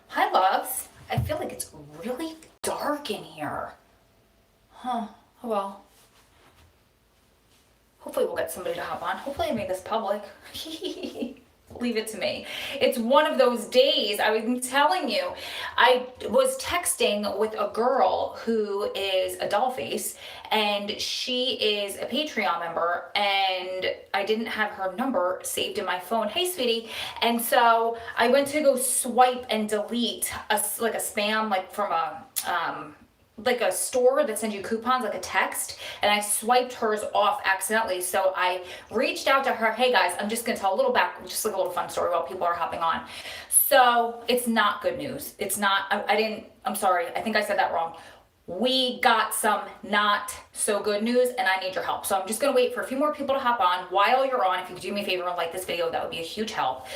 Hi, loves. I feel like it's really dark in here. Huh. Oh well. Hopefully we'll get somebody to hop on. Hopefully I made this public. Leave it to me. It's one of those days. I was telling you, I was texting with a girl who is a dollface, and she is a Patreon member, and I didn't have her number saved in my phone. Hey, sweetie. And so I went to go swipe and delete a spam, like from a store that sends you coupons, like a text, and I swiped hers off accidentally. So I reached out to her. Hey guys, I'm just gonna tell a little just like a little fun story while people are hopping on. So it's not good news. It's not, I'm sorry, I think I said that wrong. We got some not so good news, and I need your help. So I'm just gonna wait for a few more people to hop on. While you're on, if you could do me a favor and like this video, that would be a huge help.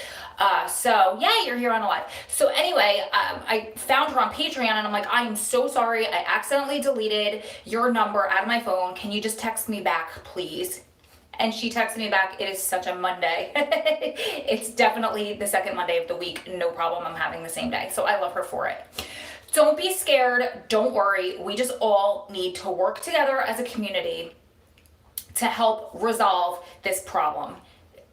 So yeah, you're here on a live. So anyway, I found her on Patreon, and I'm like, I am so sorry. I accidentally deleted your number out of my phone. Can you just text me back, please? And she texted me back, it is such a Monday. It's definitely the second Monday of the week. No problem, I'm having the same day. So I love her for it. Don't be scared, don't worry. We just all need to work together as a community to help resolve this problem.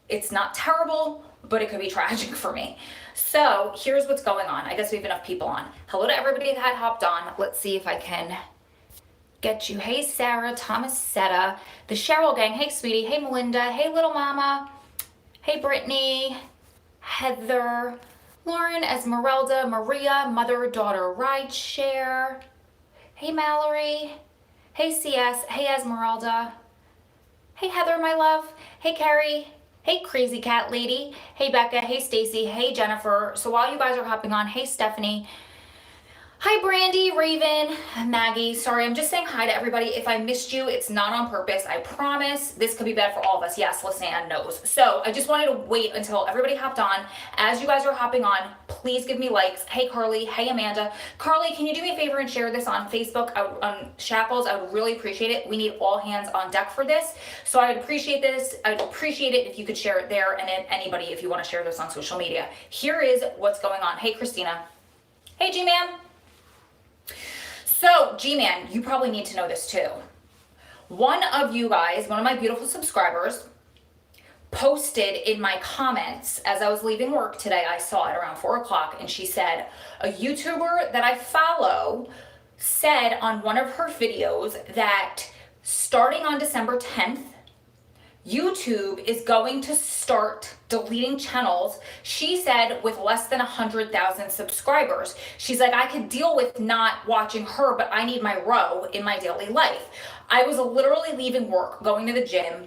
It's not terrible, but it could be tragic for me. So here's what's going on. I guess we have enough people on. Hello to everybody that hopped on. Let's see if I can get you. Hey, Sarah, Thomasetta, the Cheryl gang. Hey, sweetie. Hey, Melinda. Hey, little mama. Hey, Brittany, Heather, Lauren, Esmeralda, Maria, mother, daughter, ride share. Hey, Mallory. Hey, CS. Hey, Esmeralda. Hey, Heather, my love. Hey, Carrie. Hey, crazy cat lady. Hey, Becca. Hey, Stacy. Hey, Jennifer. So while you guys are hopping on, hey, Stephanie. Hi, Brandy, Raven, Maggie. Sorry, I'm just saying hi to everybody. If I missed you, it's not on purpose. I promise this could be bad for all of us. Yes, Lisanne knows. So I just wanted to wait until everybody hopped on. As you guys are hopping on, please give me likes. Hey, Carly. Hey, Amanda. Carly, can you do me a favor and share this on Facebook, on Shackles? I would really appreciate it. We need all hands on deck for this. So I would appreciate this. I would appreciate it if you could share it there, and then anybody, if you want to share this on social media. Here is what's going on. Hey, Christina. Hey, G-Man. So, G-Man, you probably need to know this too. One of you guys, one of my beautiful subscribers, posted in my comments as I was leaving work today. I saw it around 4 o'clock, and she said, a YouTuber that I follow said on one of her videos that starting on December 10th, YouTube is going to start deleting channels, she said, with less than 100,000 subscribers. She's like, I could deal with not watching her, but I need my row in my daily life. I was literally leaving work, going to the gym.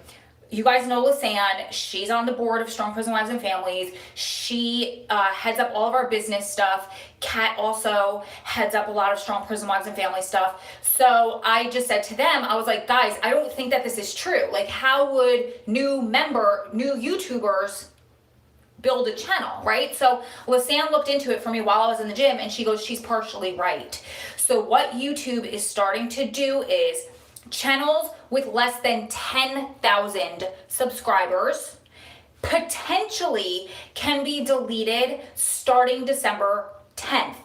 You guys know Lisanne, she's on the board of Strong Prison Wives and Families. She heads up all of our business stuff. Kat also heads up a lot of Strong Prison Wives and Family stuff. So I just said to them, I was like, guys, I don't think that this is true. Like, how would new YouTubers build a channel, right? So Lisanne looked into it for me while I was in the gym, and she goes, she's partially right. So what YouTube is starting to do is channels with less than 10,000 subscribers potentially can be deleted starting December 10th.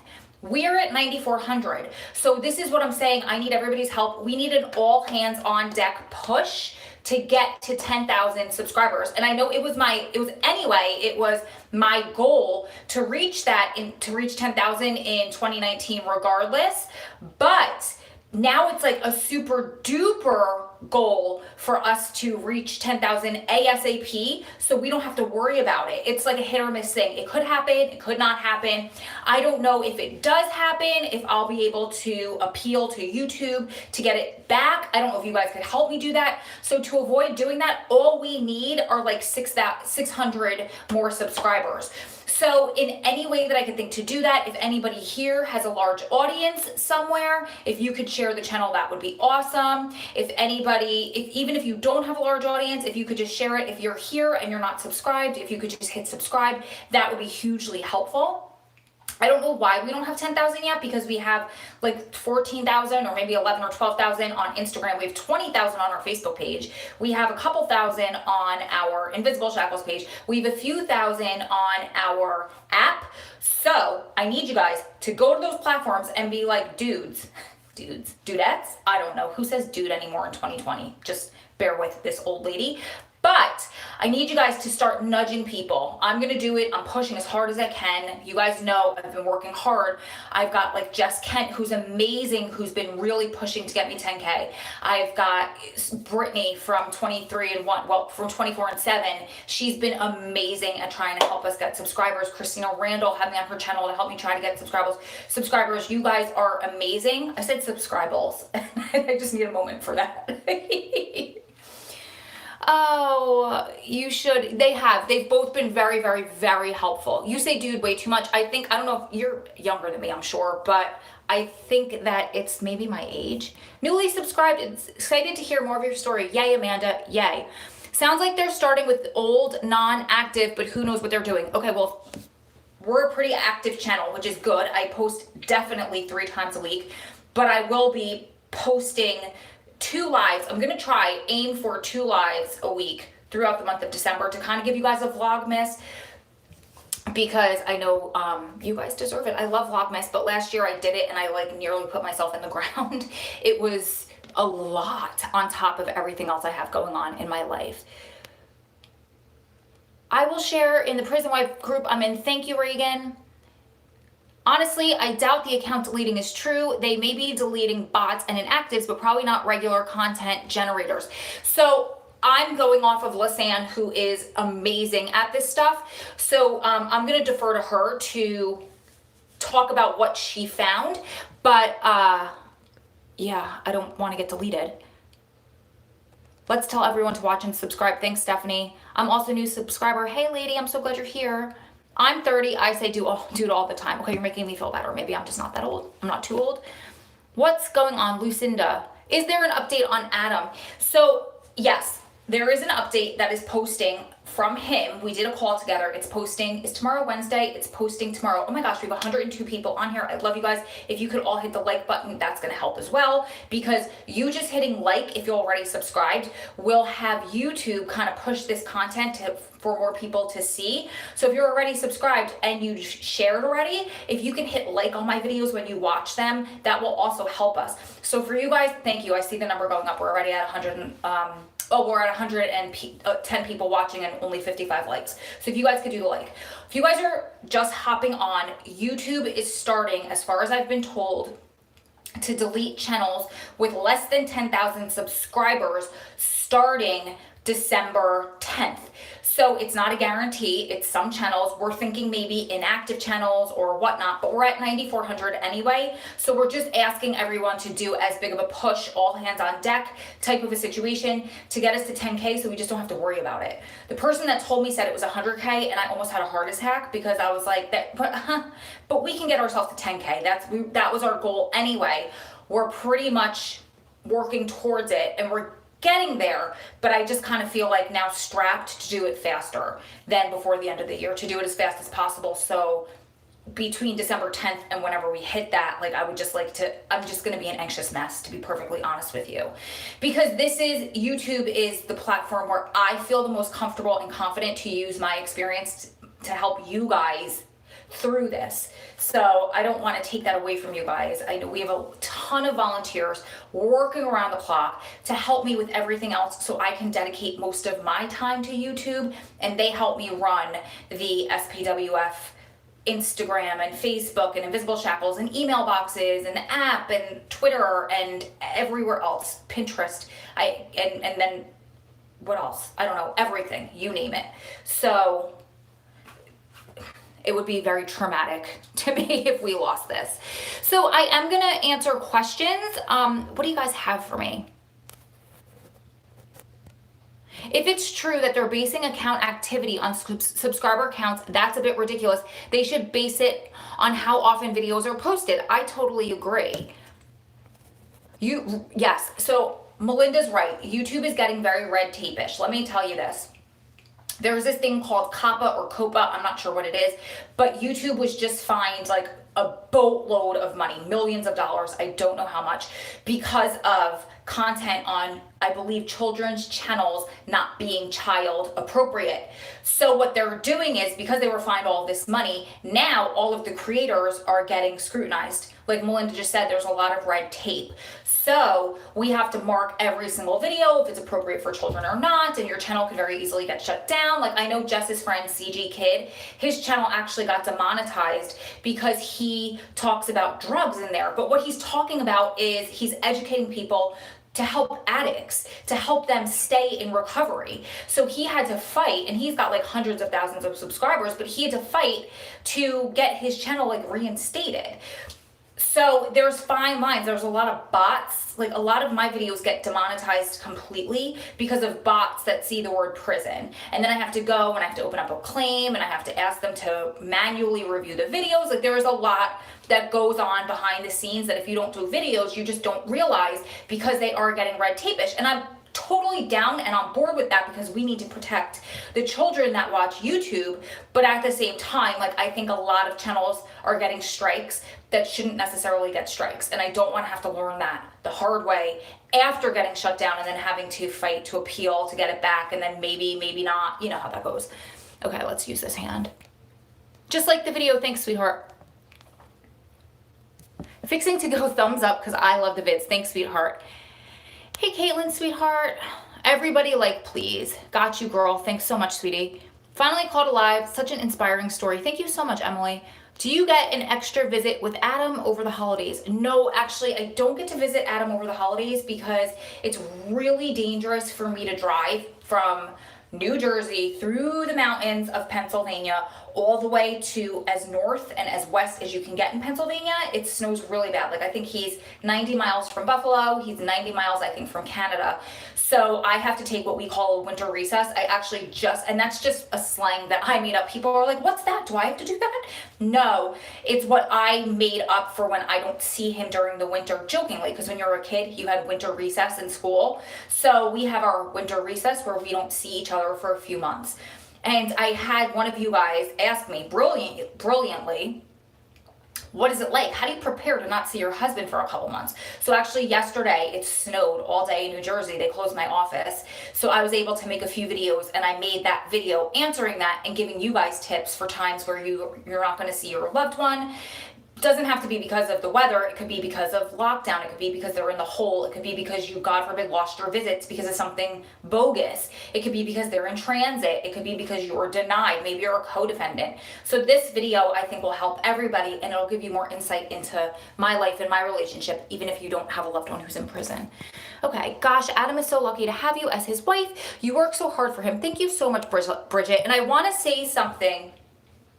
We're at 9,400. So this is what I'm saying. I need everybody's help. We need an all hands on deck push to get to 10,000 subscribers. And I know it was my goal to reach 10,000 in 2019 regardless, but now it's like a super duper goal for us to reach 10,000 ASAP, so we don't have to worry about it. It's like a hit or miss thing. It could happen, it could not happen. I don't know if it does happen, if I'll be able to appeal to YouTube to get it back. I don't know if you guys could help me do that. So to avoid doing that, all we need are like 600 more subscribers. So in any way that I could think to do that, if anybody here has a large audience somewhere, if you could share the channel, that would be awesome. Even if you don't have a large audience, if you could just share it. If you're here and you're not subscribed, if you could just hit subscribe, that would be hugely helpful. I don't know why we don't have 10,000 yet, because we have like 14,000 or maybe 11 or 12,000 on Instagram. We have 20,000 on our Facebook page. We have a couple thousand on our Invisible Shackles page. We have a few thousand on our app. So So I need you guys to go to those platforms and be like, dudettes, I don't know who says dude anymore in 2020. Just bear with this old lady. But I need you guys to start nudging people. I'm going to do it. I'm pushing as hard as I can. You guys know I've been working hard. I've got like Jess Kent, who's amazing, who's been really pushing to get me 10K. I've got Brittany from 23 and 1, well, from 24 and 7. She's been amazing at trying to help us get subscribers. Christina Randall had me on her channel to help me try to get subscribers. You guys are amazing. I said subscribers. I just need a moment for that. Oh, you should. They've both been very, very, very helpful. You say dude way too much. I don't know if you're younger than me, I'm sure, but I think that it's maybe my age. Newly subscribed, excited to hear more of your story. Yay, Amanda, yay. Sounds like they're starting with old, non-active, but who knows what they're doing. Okay, well, we're a pretty active channel, which is good. I post definitely 3 times a week, but I will be posting 2 lives. I'm gonna aim for 2 lives a week throughout the month of December to kind of give you guys a Vlogmas, because I know you guys deserve it. I love Vlogmas, but last year I did it and I like nearly put myself in the ground. It was a lot on top of everything else I have going on in my life. I will share in the prison wife group I'm in. Thank you, Reagan. Honestly, I doubt the account deleting is true. They may be deleting bots and inactives, but probably not regular content generators. So I'm going off of Lisanne, who is amazing at this stuff. So I'm going to defer to her to talk about what she found. But yeah, I don't want to get deleted. Let's tell everyone to watch and subscribe. Thanks, Stephanie. I'm also a new subscriber. Hey, lady, I'm so glad you're here. I'm 30. I say do it all the time. Okay, you're making me feel better. Maybe I'm just not that old. I'm not too old. What's going on, Lucinda? Is there an update on Adam? So, yes, there is an update that is posting from him. We did a call together. It's posting. Is tomorrow Wednesday? It's posting tomorrow. Oh my gosh, we have 102 people on here. I love you guys. If you could all hit the like button, that's going to help as well, because you just hitting like, if you're already subscribed, will have YouTube kind of push this content for more people to see. So if you're already subscribed and you shared already, if you can hit like on my videos when you watch them, that will also help us. So for you guys, thank you. I see the number going up. We're already at 100. We're at 110 people watching and only 55 likes. So if you guys could do the like. If you guys are just hopping on, YouTube is starting, as far as I've been told, to delete channels with less than 10,000 subscribers starting December 10th. So it's not a guarantee. It's some channels. We're thinking maybe inactive channels or whatnot, but we're at 9,400 anyway. So we're just asking everyone to do as big of a push, all hands on deck type of a situation to get us to 10K, so we just don't have to worry about it. The person that told me said it was 100K, and I almost had a heart attack because I was like, but we can get ourselves to 10K. That was our goal anyway. We're pretty much working towards it, and we're getting there, but I just kind of feel like now strapped to do it faster than before the end of the year, to do it as fast as possible. So between December 10th and whenever we hit that, like, I would just like to, I'm just going to be an anxious mess, to be perfectly honest with you, because YouTube is the platform where I feel the most comfortable and confident to use my experience to help you guys through this. So I don't want to take that away from you guys. I know we have a ton of volunteers working around the clock to help me with everything else, so I can dedicate most of my time to YouTube, and they help me run the SPWF Instagram and Facebook and Invisible Shackles and email boxes and the app and Twitter and everywhere else, Pinterest, and then what else? I don't know, everything, you name it. So it would be very traumatic to me if we lost this. So I am gonna answer questions. What do you guys have for me? If it's true that they're basing account activity on subscriber counts, that's a bit ridiculous. They should base it on how often videos are posted. I totally agree. Yes, so Melinda's right. YouTube is getting very red tape-ish. Let me tell you this. There's this thing called COPPA or COPA, I'm not sure what it is, but YouTube was just fined like a boatload of money, millions of dollars, I don't know how much, because of content on, I believe, children's channels not being child appropriate. So what they're doing is, because they were fined all this money, now all of the creators are getting scrutinized. Like Melinda just said, there's a lot of red tape. So we have to mark every single video if it's appropriate for children or not, and your channel could very easily get shut down. Like I know Jess's friend CG Kid, his channel actually got demonetized because he talks about drugs in there. But what he's talking about is he's educating people to help addicts, to help them stay in recovery. So he had to fight, and he's got like hundreds of thousands of subscribers, but he had to fight to get his channel like reinstated. So there's fine lines. There's a lot of bots. Like a lot of my videos get demonetized completely because of bots that see the word prison. And then I have to go and I have to open up a claim and I have to ask them to manually review the videos. Like there's a lot that goes on behind the scenes that if you don't do videos, you just don't realize because they are getting red tape-ish. And I'm totally down and on board with that because we need to protect the children that watch YouTube. But at the same time, like I think a lot of channels are getting strikes that shouldn't necessarily get strikes. And I don't want to have to learn that the hard way after getting shut down and then having to fight to appeal to get it back. And then maybe not, you know how that goes. Okay, let's use this hand. Just like the video. Thanks, sweetheart. Fixing to go thumbs up because I love the vids. Thanks, sweetheart. Hey, Caitlin, sweetheart. Everybody like, please. Got you, girl. Thanks so much, sweetie. Finally called alive. Such an inspiring story. Thank you so much, Emily. Do you get an extra visit with Adam over the holidays? No, actually, I don't get to visit Adam over the holidays because it's really dangerous for me to drive from New Jersey through the mountains of Pennsylvania all the way to as north and as west as you can get in Pennsylvania. It snows really bad. Like I think he's 90 miles from Buffalo. He's 90 miles, I think, from Canada. So I have to take what we call a winter recess. I actually and that's just a slang that I made up. People are like, what's that? Do I have to do that? No, it's what I made up for when I don't see him during the winter, jokingly, because when you're a kid, you had winter recess in school. So we have our winter recess where we don't see each other for a few months. And I had one of you guys ask me brilliantly, what is it like? How do you prepare to not see your husband for a couple months? So actually yesterday it snowed all day in New Jersey. They closed my office. So I was able to make a few videos and I made that video answering that and giving you guys tips for times where you're not going to see your loved one. Doesn't have to be because of the weather. It could be because of lockdown. It could be because they're in the hole. It could be because you, God forbid, lost your visits because of something bogus. It could be because they're in transit. It could be because you were denied. Maybe you're a co-defendant. So this video, I think, will help everybody and it'll give you more insight into my life and my relationship, even if you don't have a loved one who's in prison. Okay, gosh, Adam is so lucky to have you as his wife. You work so hard for him. Thank you so much, Bridget. And I want to say something.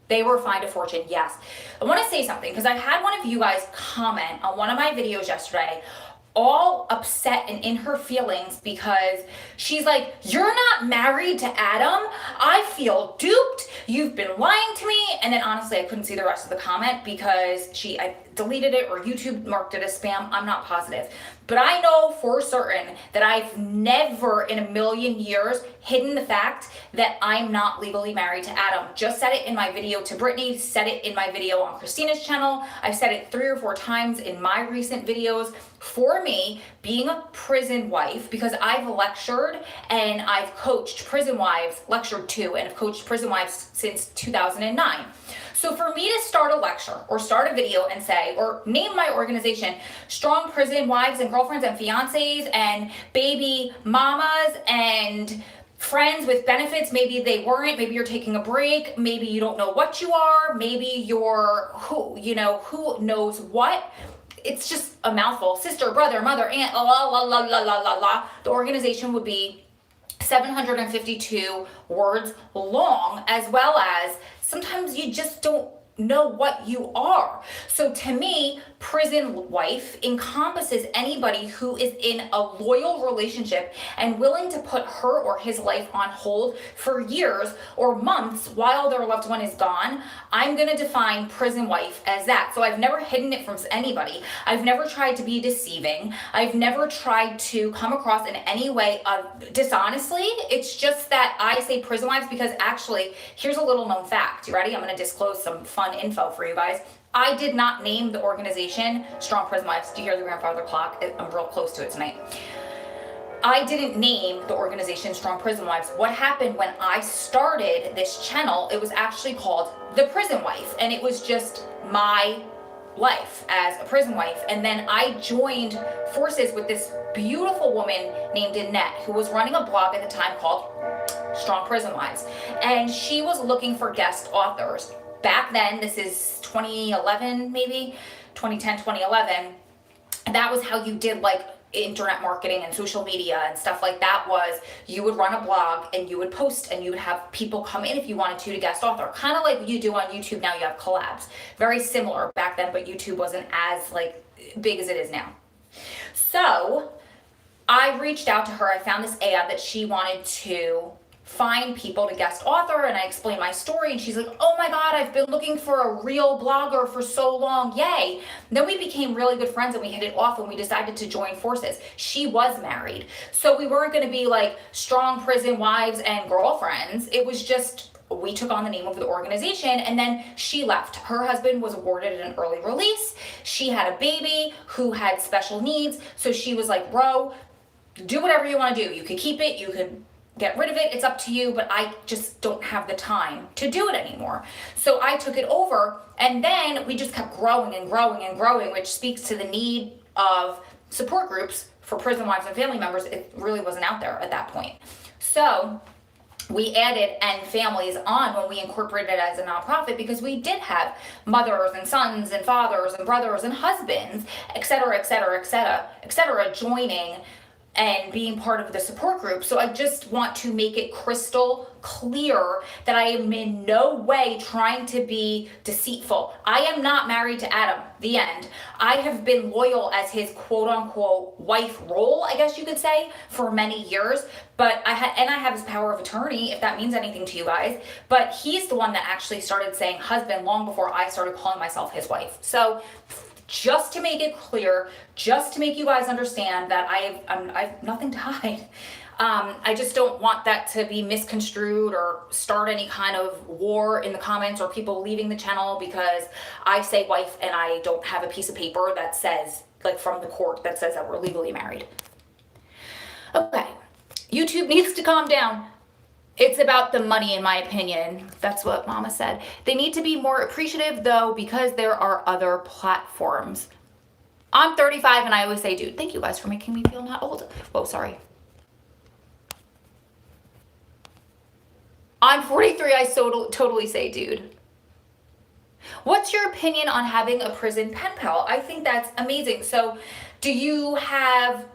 They were fined a fortune, yes. I want to say something because I had one of you guys comment on one of my videos yesterday, all upset and in her feelings because she's like, you're not married to Adam. I feel duped. You've been lying to me. And then honestly, I couldn't see the rest of the comment because I deleted it or YouTube marked it as spam. I'm not positive. But I know for certain that I've never in a million years hidden the fact that I'm not legally married to Adam. Just said it in my video to Brittany, said it in my video on Christina's channel. I've said it 3 or 4 times in my recent videos. For me, being a prison wife, because I've lectured and I've coached prison wives, lectured to and have coached prison wives since 2009. So for me to start a lecture or start a video and say, or name my organization, Strong Prison Wives and Girlfriends and Fiancés and Baby Mamas and friends with benefits, maybe they weren't, maybe you're taking a break, maybe you don't know what you are, maybe you're who knows what. It's just a mouthful. Sister, brother, mother, aunt, la la la la la la la. The organization would be 752 words long, as well as sometimes you just don't know what you are. So to me, prison wife encompasses anybody who is in a loyal relationship and willing to put her or his life on hold for years or months while their loved one is gone. I'm going to define prison wife as that. So I've never hidden it from anybody. I've never tried to be deceiving. I've never tried to come across in any way dishonestly. It's just that I say prison wives because actually, here's a little known fact. You ready? I'm going to disclose some fun info for you guys. I did not name the organization Strong Prison Wives. Do you hear the grandfather clock? I'm real close to it tonight. I didn't name the organization Strong Prison Wives. What happened when I started this channel, it was actually called The Prison Wife, and it was just my life as a prison wife. And then I joined forces with this beautiful woman named Annette, who was running a blog at the time called Strong Prison Wives, and she was looking for guest authors. Back then, this is 2011, maybe 2010, 2011, and that was how you did like internet marketing and social media and stuff like that. Was you would run a blog and you would post and you would have people come in if you wanted to guest author, kind of like you do on YouTube now. You have collabs, very similar back then, but YouTube wasn't as like big as it is now. So I reached out to her. I found this ad that she wanted to find people to guest author, and I explained my story, and she's like, oh my God, I've been looking for a real blogger for so long, yay. Then we became really good friends and we hit it off, and we decided to join forces. She was married, so we weren't gonna be like Strong Prison Wives and girlfriends. It was just, we took on the name of the organization, and then she left. Her husband was awarded an early release. She had a baby who had special needs, so she was like, bro, do whatever you wanna do. You could keep it, you could get rid of it, it's up to you, but I just don't have the time to do it anymore. So I took it over, and then we just kept growing and growing and growing, which speaks to the need of support groups for prison wives and family members. It really wasn't out there at that point. So we added and families on when we incorporated it as a nonprofit, because we did have mothers and sons and fathers and brothers and husbands, et cetera, et cetera, et cetera, et cetera, joining and being part of the support group. So I just want to make it crystal clear that I am in no way trying to be deceitful. I am not married to Adam, the end. I have been loyal as his quote unquote wife role, I guess you could say, for many years. But I have his power of attorney, if that means anything to you guys. But he's the one that actually started saying husband long before I started calling myself his wife. So just to make it clear, just to make you guys understand that I have nothing to hide. I just don't want that to be misconstrued or start any kind of war in the comments or people leaving the channel because I say wife and I don't have a piece of paper that says, like from the court, that says that we're legally married. Okay, YouTube needs to calm down. It's about the money, in my opinion. That's what Mama said. They need to be more appreciative, though, because there are other platforms. I'm 35, and I always say, dude, thank you guys for making me feel not old. Whoa, sorry. I'm 43, I totally say, dude. What's your opinion on having a prison pen pal? I think that's amazing. So, do you have...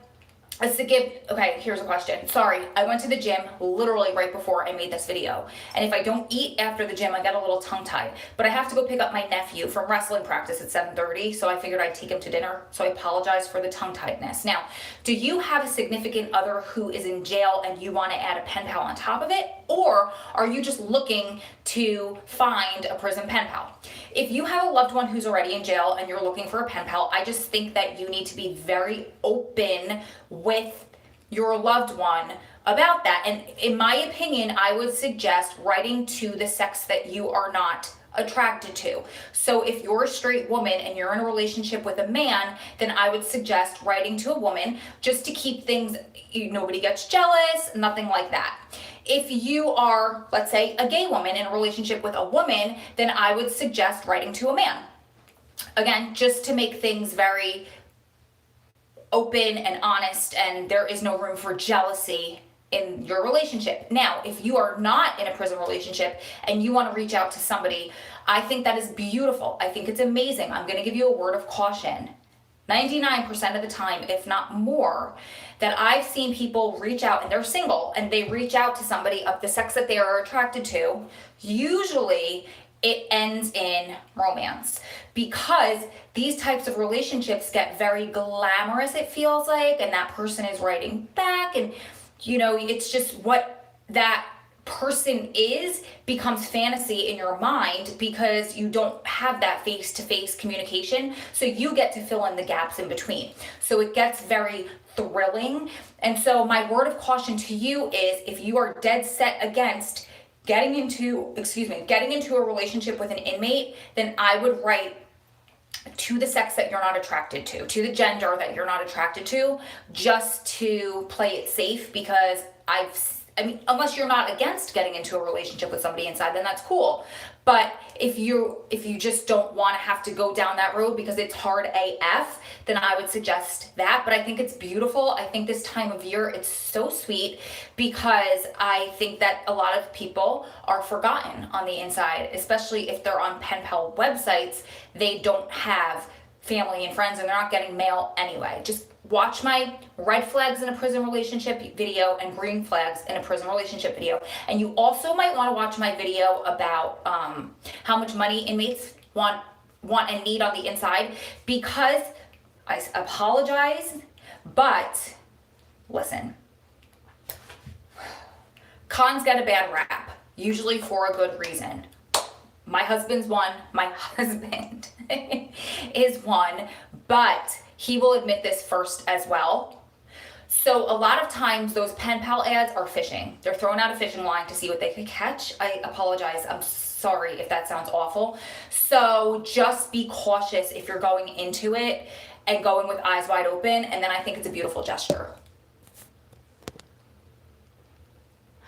Okay, here's a question. Sorry, I went to the gym literally right before I made this video. And if I don't eat after the gym, I get a little tongue-tied. But I have to go pick up my nephew from wrestling practice at 7:30, so I figured I'd take him to dinner. So I apologize for the tongue-tiedness. Now, do you have a significant other who is in jail and you want to add a pen pal on top of it? Or are you just looking to find a prison pen pal? If you have a loved one who's already in jail and you're looking for a pen pal, I just think that you need to be very open with your loved one about that. And in my opinion, I would suggest writing to the sex that you are not attracted to. So if you're a straight woman and you're in a relationship with a man, then I would suggest writing to a woman just to keep things, nobody gets jealous, nothing like that. If you are, let's say, a gay woman in a relationship with a woman, then I would suggest writing to a man. Again, just to make things very open and honest, and there is no room for jealousy in your relationship. Now, if you are not in a prison relationship and you want to reach out to somebody, I think that is beautiful. I think it's amazing. I'm going to give you a word of caution. 99% of the time, if not more, that I've seen people reach out and they're single and they reach out to somebody of the sex that they are attracted to, usually it ends in romance, because these types of relationships get very glamorous, it feels like, and that person is writing back, and it's just what that person is becomes fantasy in your mind because you don't have that face-to-face communication, so you get to fill in the gaps in between. So it gets very thrilling. And so my word of caution to you is, if you are dead set against getting into a relationship with an inmate, then I would write to the sex that you're not attracted to the gender that you're not attracted to, just to play it safe, because I mean, unless you're not against getting into a relationship with somebody inside, then that's cool. But if you just don't want to have to go down that road because it's hard AF, then I would suggest that. But I think it's beautiful. I think this time of year, it's so sweet, because I think that a lot of people are forgotten on the inside, especially if they're on pen pal websites. They don't have family and friends, and they're not getting mail anyway. Just watch my red flags in a prison relationship video and green flags in a prison relationship video. And you also might want to watch my video about how much money inmates want and need on the inside, because I apologize, but listen, cons get a bad rap, usually for a good reason. My husband's one, my husband is one, but he will admit this first as well. So a lot of times those pen pal ads are fishing. They're throwing out a fishing line to see what they can catch. I apologize. I'm sorry if that sounds awful. So just be cautious if you're going into it and going with eyes wide open. And then I think it's a beautiful gesture.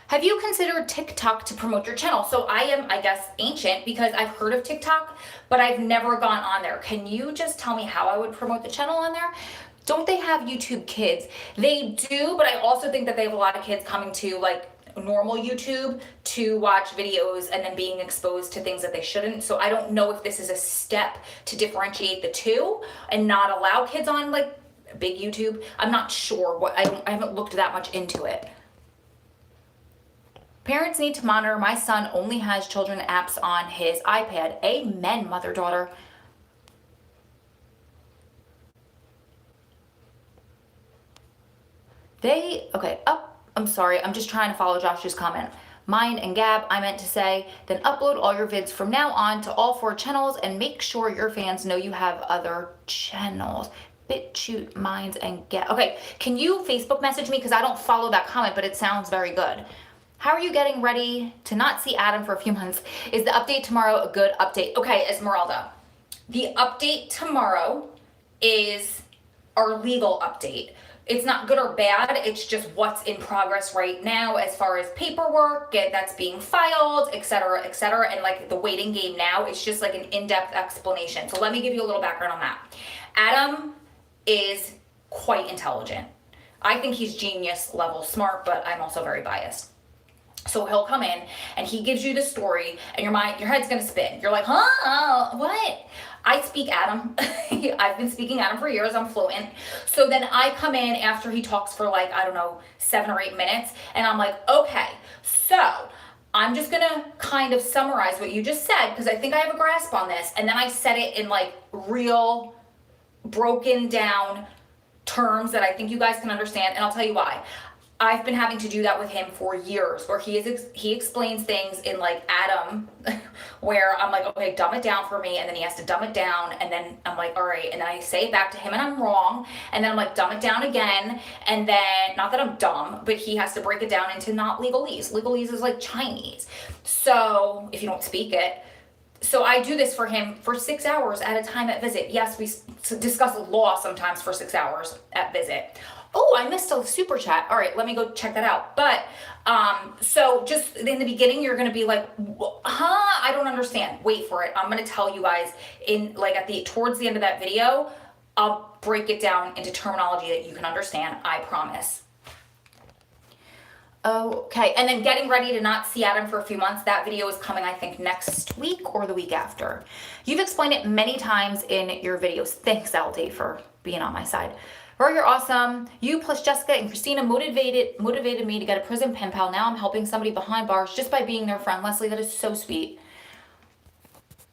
Have you considered TikTok to promote your channel? So I am, I guess, ancient, because I've heard of TikTok, but I've never gone on there. Can you just tell me how I would promote the channel on there? Don't they have YouTube Kids? They do, but I also think that they have a lot of kids coming to like normal YouTube to watch videos and then being exposed to things that they shouldn't. So I don't know if this is a step to differentiate the two and not allow kids on like big YouTube. I'm not sure. I haven't looked that much into it. Parents need to monitor. My son only has children apps on his iPad. Amen, mother, daughter. I'm sorry. I'm just trying to follow Josh's comment. Mine and Gab, I meant to say, then upload all your vids from now on to all 4 channels and make sure your fans know you have other channels. BitChute, Minds, and Gab. Okay, can you Facebook message me? Because I don't follow that comment, but it sounds very good. How are you getting ready to not see Adam for a few months? Is the update tomorrow a good update? Okay, Esmeralda, the update tomorrow is our legal update. It's not good or bad, it's just what's in progress right now as far as paperwork that's being filed, etc., etc. And like the waiting game now, it's just like an in-depth explanation. So let me give you a little background on that. Adam is quite intelligent. I think he's genius level smart, but I'm also very biased. So he'll come in and he gives you the story and your head's gonna spin. You're like, huh, what? I speak Adam. I've been speaking Adam for years. I'm fluent. So then I come in after he talks for like, I don't know, 7 or 8 minutes. And I'm like, okay, so I'm just gonna kind of summarize what you just said, because I think I have a grasp on this. And then I said it in like real broken down terms that I think you guys can understand. And I'll tell you why. I've been having to do that with him for years, where he explains things in like Adam, where I'm like, okay, dumb it down for me, and then he has to dumb it down, and then I'm like, all right, and then I say it back to him and I'm wrong, and then I'm like, dumb it down again, and then, not that I'm dumb, but he has to break it down into not legalese. Legalese is like Chinese, so if you don't speak it. So I do this for him for 6 hours at a time at visit. Yes, we discuss law sometimes for 6 hours at visit. Oh, I missed a super chat. All right, let me go check that out. But so just in the beginning, you're gonna be like, huh? I don't understand. Wait for it. I'm gonna tell you guys in like towards the end of that video. I'll break it down into terminology that you can understand. I promise. Okay, and then getting ready to not see Adam for a few months. That video is coming, I think, next week or the week after. You've explained it many times in your videos. Thanks, Aldi, for being on my side. Roy, you're awesome. You plus Jessica and Christina motivated me to get a prison pen pal. Now I'm helping somebody behind bars just by being their friend. Leslie, that is so sweet.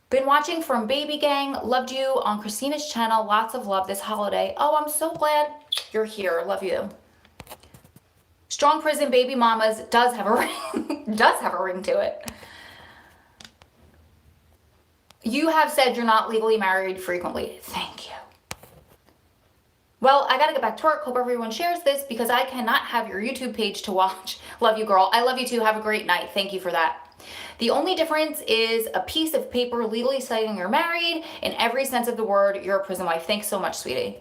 Been watching from Baby Gang. Loved you on Christina's channel. Lots of love this holiday. Oh, I'm so glad you're here. Love you. Strong Prison Baby Mamas does have a ring. Does have a ring to it. You have said you're not legally married frequently. Thank you. Well, I gotta get back to work. Hope everyone shares this because I cannot have your YouTube page to watch. Love you, girl. I love you too. Have a great night. Thank you for that. The only difference is a piece of paper legally citing you're married. In every sense of the word, you're a prison wife. Thanks so much, sweetie.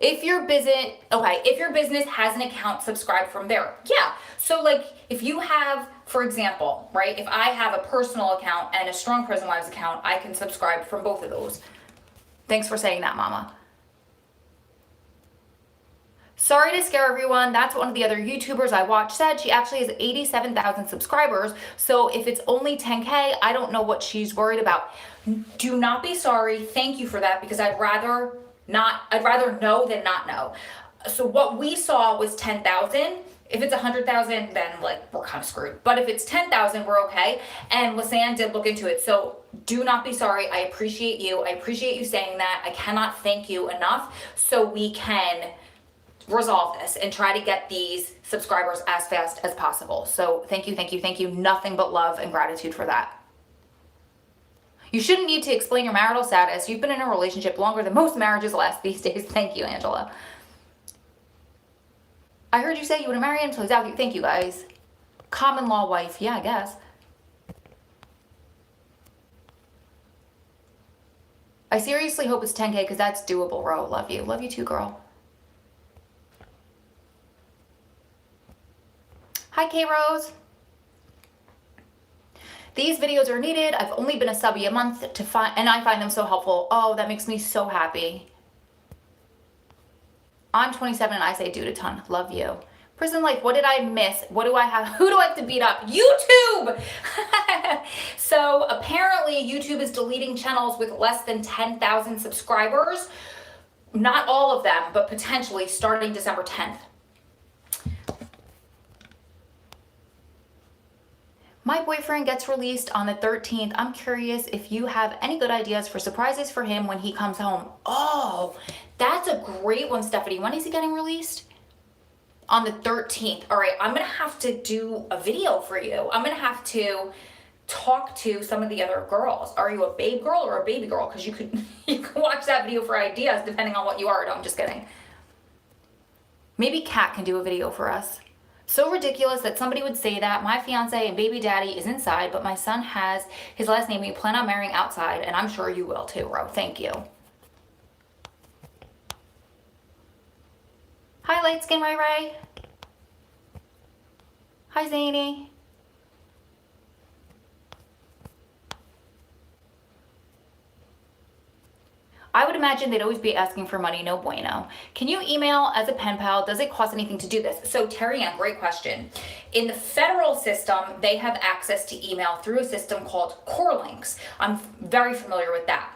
If your business has an account, subscribe from there. Yeah. So like if you have, for example, right, if I have a personal account and a Strong Prison Wives account, I can subscribe from both of those. Thanks for saying that, Mama. Sorry to scare everyone. That's what one of the other YouTubers I watched said. She actually has 87,000 subscribers. So if it's only 10K, I don't know what she's worried about. Do not be sorry. Thank you for that, because I'd rather know than not know. So what we saw was 10,000. If it's 100,000, then like we're kind of screwed. But if it's 10,000, we're okay. And Lisanne did look into it. So do not be sorry. I appreciate you. I appreciate you saying that. I cannot thank you enough, so we can resolve this and try to get these subscribers as fast as possible. So thank you, thank you, thank you. Nothing but love and gratitude for that. You shouldn't need to explain your marital status. You've been in a relationship longer than most marriages last these days. Thank you, Angela. I heard you say you wouldn't marry him until he's out with you. Thank you, guys. Common law wife. Yeah, I guess. I seriously hope it's 10K, because that's doable, Ro. Love you. Love you too, girl. Hi, K-Rose. These videos are needed. I've only been a subby a month and I find them so helpful. Oh, that makes me so happy. I'm 27 and I say dude a ton. Love you. Prison life, what did I miss? What do I have? Who do I have to beat up? YouTube! So apparently YouTube is deleting channels with less than 10,000 subscribers. Not all of them, but potentially starting December 10th. My boyfriend gets released on the 13th. I'm curious if you have any good ideas for surprises for him when he comes home. Oh, that's a great one, Stephanie. When is he getting released? On the 13th. All right, I'm gonna have to do a video for you. I'm gonna have to talk to some of the other girls. Are you a babe girl or a baby girl? Because you can watch that video for ideas depending on what you are. No, I'm just kidding. Maybe Kat can do a video for us. So ridiculous that somebody would say that. My fiance and baby daddy is inside, but my son has his last name. We plan on marrying outside, and I'm sure you will too, Ro. Thank you. Hi, light skin Ray Ray. Hi, Zany. I would imagine they'd always be asking for money, no bueno. Can you email as a pen pal? Does it cost anything to do this? So Terry Ann, great question. In the federal system, they have access to email through a system called Core Links. I'm very familiar with that.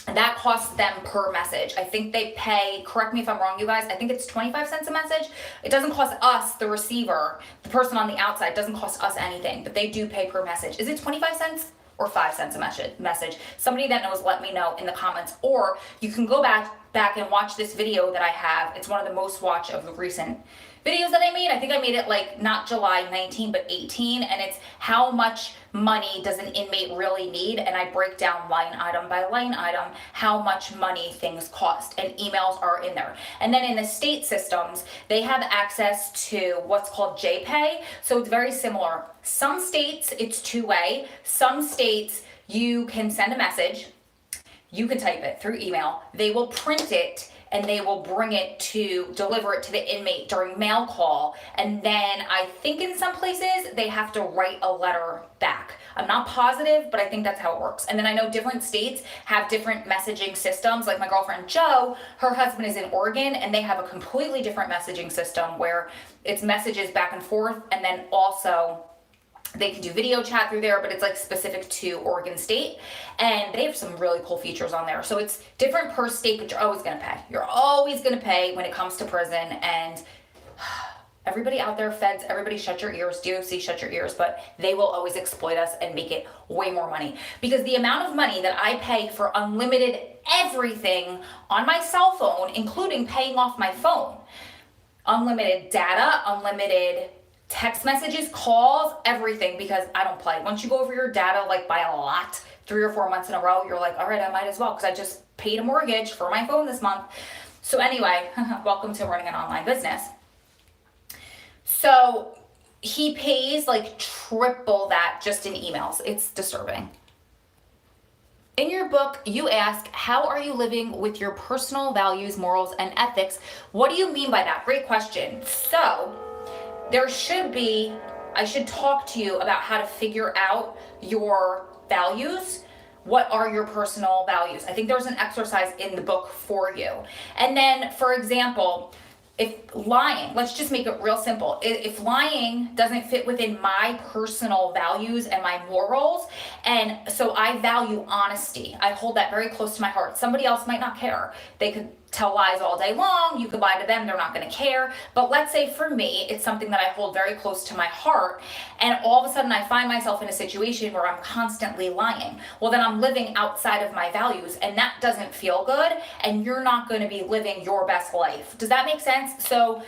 And that costs them per message. I think they pay, correct me if I'm wrong, you guys, I think it's 25 cents a message. It doesn't cost us, the receiver, the person on the outside, doesn't cost us anything, but they do pay per message. Is it 25 cents? Or 5 cents a message. Somebody that knows, let me know in the comments. Or you can go back and watch this video that I have. It's one of the most watched of the recent videos that I made. I think I made it like not July 19, but 18. And it's how much money does an inmate really need? And I break down line item by line item how much money things cost. And emails are in there. And then in the state systems, they have access to what's called JPay. So it's very similar. Some states, it's two-way. Some states, you can send a message. You can type it through email. They will print it and they will deliver it to the inmate during mail call. And then I think in some places they have to write a letter back. I'm not positive, but I think that's how it works. And then I know different states have different messaging systems. Like my girlfriend Jo, her husband is in Oregon and they have a completely different messaging system where it's messages back and forth, and then also they can do video chat through there, but it's like specific to Oregon State. And they have some really cool features on there. So it's different per state, but you're always gonna pay. You're always gonna pay when it comes to prison. And everybody out there, feds, everybody shut your ears, DOC shut your ears, but they will always exploit us and make it way more money. Because the amount of money that I pay for unlimited everything on my cell phone, including paying off my phone, unlimited data, unlimited text messages, calls, everything, because I don't play. Once you go over your data like by a lot, 3 or 4 months in a row, you're like, all right, I might as well, because I just paid a mortgage for my phone this month. So anyway, welcome to running an online business. So he pays like triple that just in emails. It's disturbing. In your book, you ask, how are you living with your personal values, morals, and ethics? What do you mean by that? Great question. So there should be, I should talk to you about how to figure out your values. What are your personal values? I think there's an exercise in the book for you. And then, for example, if lying, let's just make it real simple. If lying doesn't fit within my personal values and my morals, and so I value honesty, I hold that very close to my heart. Somebody else might not care. They could tell lies all day long. You could lie to them. They're not going to care. But let's say for me, it's something that I hold very close to my heart. And all of a sudden I find myself in a situation where I'm constantly lying. Well, then I'm living outside of my values, and that doesn't feel good. And you're not going to be living your best life. Does that make sense? So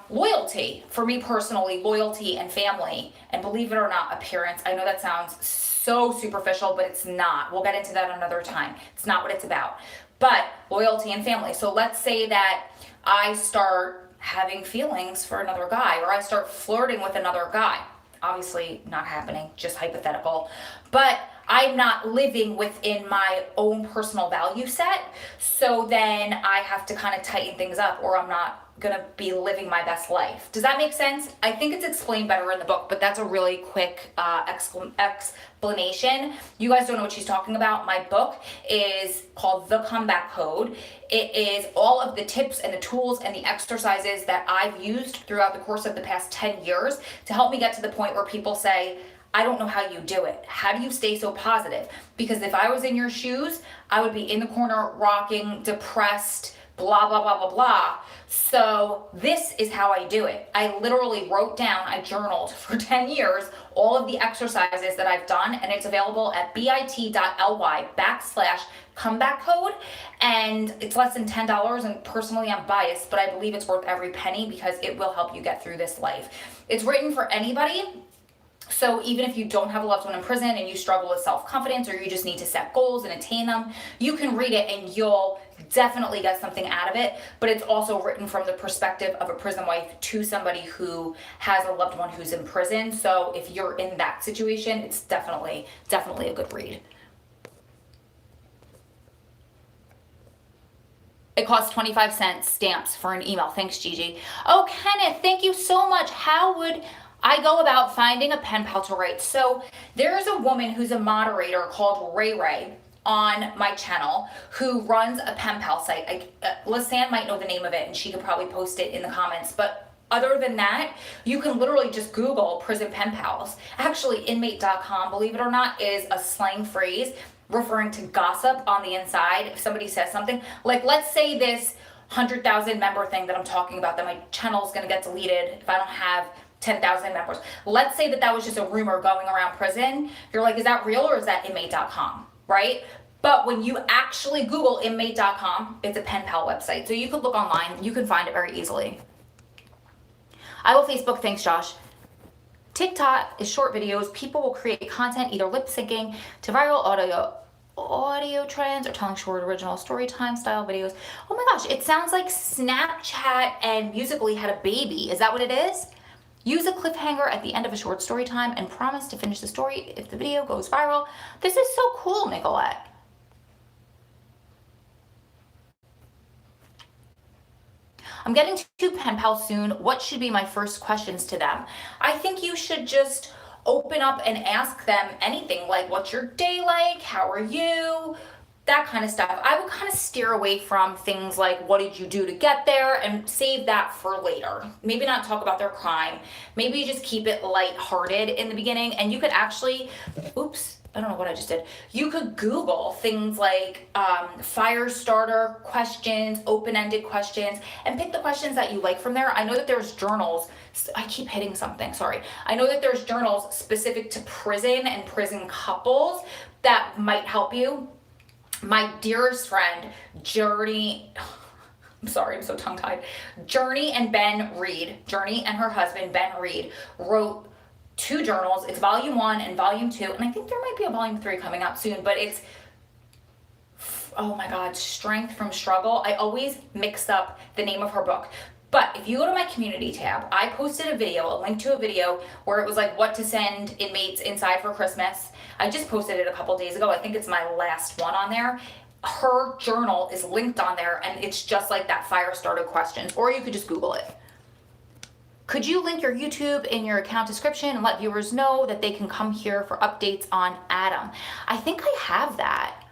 loyalty, for me personally, loyalty and family, and believe it or not, appearance. I know that sounds so superficial, but it's not. We'll get into that another time. It's not what it's about. But loyalty and family. So let's say that I start having feelings for another guy, or I start flirting with another guy. Obviously not happening, just hypothetical. But I'm not living within my own personal value set. So then I have to kind of tighten things up, or I'm not gonna be living my best life. Does that make sense? I think it's explained better in the book, but that's a really quick explanation. You guys don't know what she's talking about. My book is called The Comeback Code. It is all of the tips and the tools and the exercises that I've used throughout the course of the past 10 years to help me get to the point where people say, I don't know how you do it. How do you stay so positive? Because if I was in your shoes, I would be in the corner rocking, depressed, blah, blah, blah, blah, blah. So this is how I do it. I literally wrote down, I journaled for 10 years, all of the exercises that I've done, and it's available at bit.ly/comeback code. And it's less than $10. And personally, I'm biased, but I believe it's worth every penny because it will help you get through this life. It's written for anybody. So even if you don't have a loved one in prison and you struggle with self-confidence, or you just need to set goals and attain them, you can read it and you'll definitely get something out of it. But it's also written from the perspective of a prison wife to somebody who has a loved one who's in prison. So if you're in that situation, it's definitely a good read. It costs 25 cents stamps for an email. Thanks, Gigi. Oh, Kenneth, thank you so much. How would I go about finding a pen pal to write? So there's a woman who's a moderator called Ray on my channel who runs a pen pal site. Lisanne might know the name of it and she could probably post it in the comments, but other than that, you can literally just Google prison pen pals. Actually, inmate.com, believe it or not, is a slang phrase referring to gossip on the inside. If somebody says something, like let's say this 100,000 member thing that I'm talking about, that my channel is going to get deleted if I don't have 10,000 members. Let's say that was just a rumor going around prison. You're like, is that real or is that inmate.com, right? But when you actually Google inmate.com, it's a pen pal website. So you could look online, you can find it very easily. I will Facebook, thanks Josh. TikTok is short videos. People will create content either lip syncing to viral audio trends or telling short original story time style videos. Oh my gosh, it sounds like Snapchat and Musical.ly had a baby. Is that what it is? Use a cliffhanger at the end of a short story time and promise to finish the story if the video goes viral. This is so cool, Nicolette. I'm getting to pen pals soon. What should be my first questions to them? I think you should just open up and ask them anything, like what's your day like? How are you? That kind of stuff. I would kind of steer away from things like what did you do to get there, and save that for later. Maybe not talk about their crime. Maybe just keep it lighthearted in the beginning. And you could actually, oops, I don't know what I just did. You could Google things like fire starter questions, open-ended questions, and pick the questions that you like from there. I know that there's journals. I keep hitting something, sorry. I know that there's journals specific to prison and prison couples that might help you. My dearest friend, Journey, I'm sorry, I'm so tongue-tied. Journey and Ben Reed, Journey and her husband, Ben Reed, wrote 2 journals. It's volume 1 and volume 2, and I think there might be a volume 3 coming out soon, but it's, oh my God, Strength from Struggle. I always mix up the name of her book. But if you go to my community tab, I posted a video, a link to a video where it was like what to send inmates inside for Christmas. I just posted it a couple days ago. I think it's my last one on there. Her journal is linked on there, and it's just like that fire starter questions, or you could just Google it. Could you link your YouTube in your account description and let viewers know that they can come here for updates on Adam? I think I have that.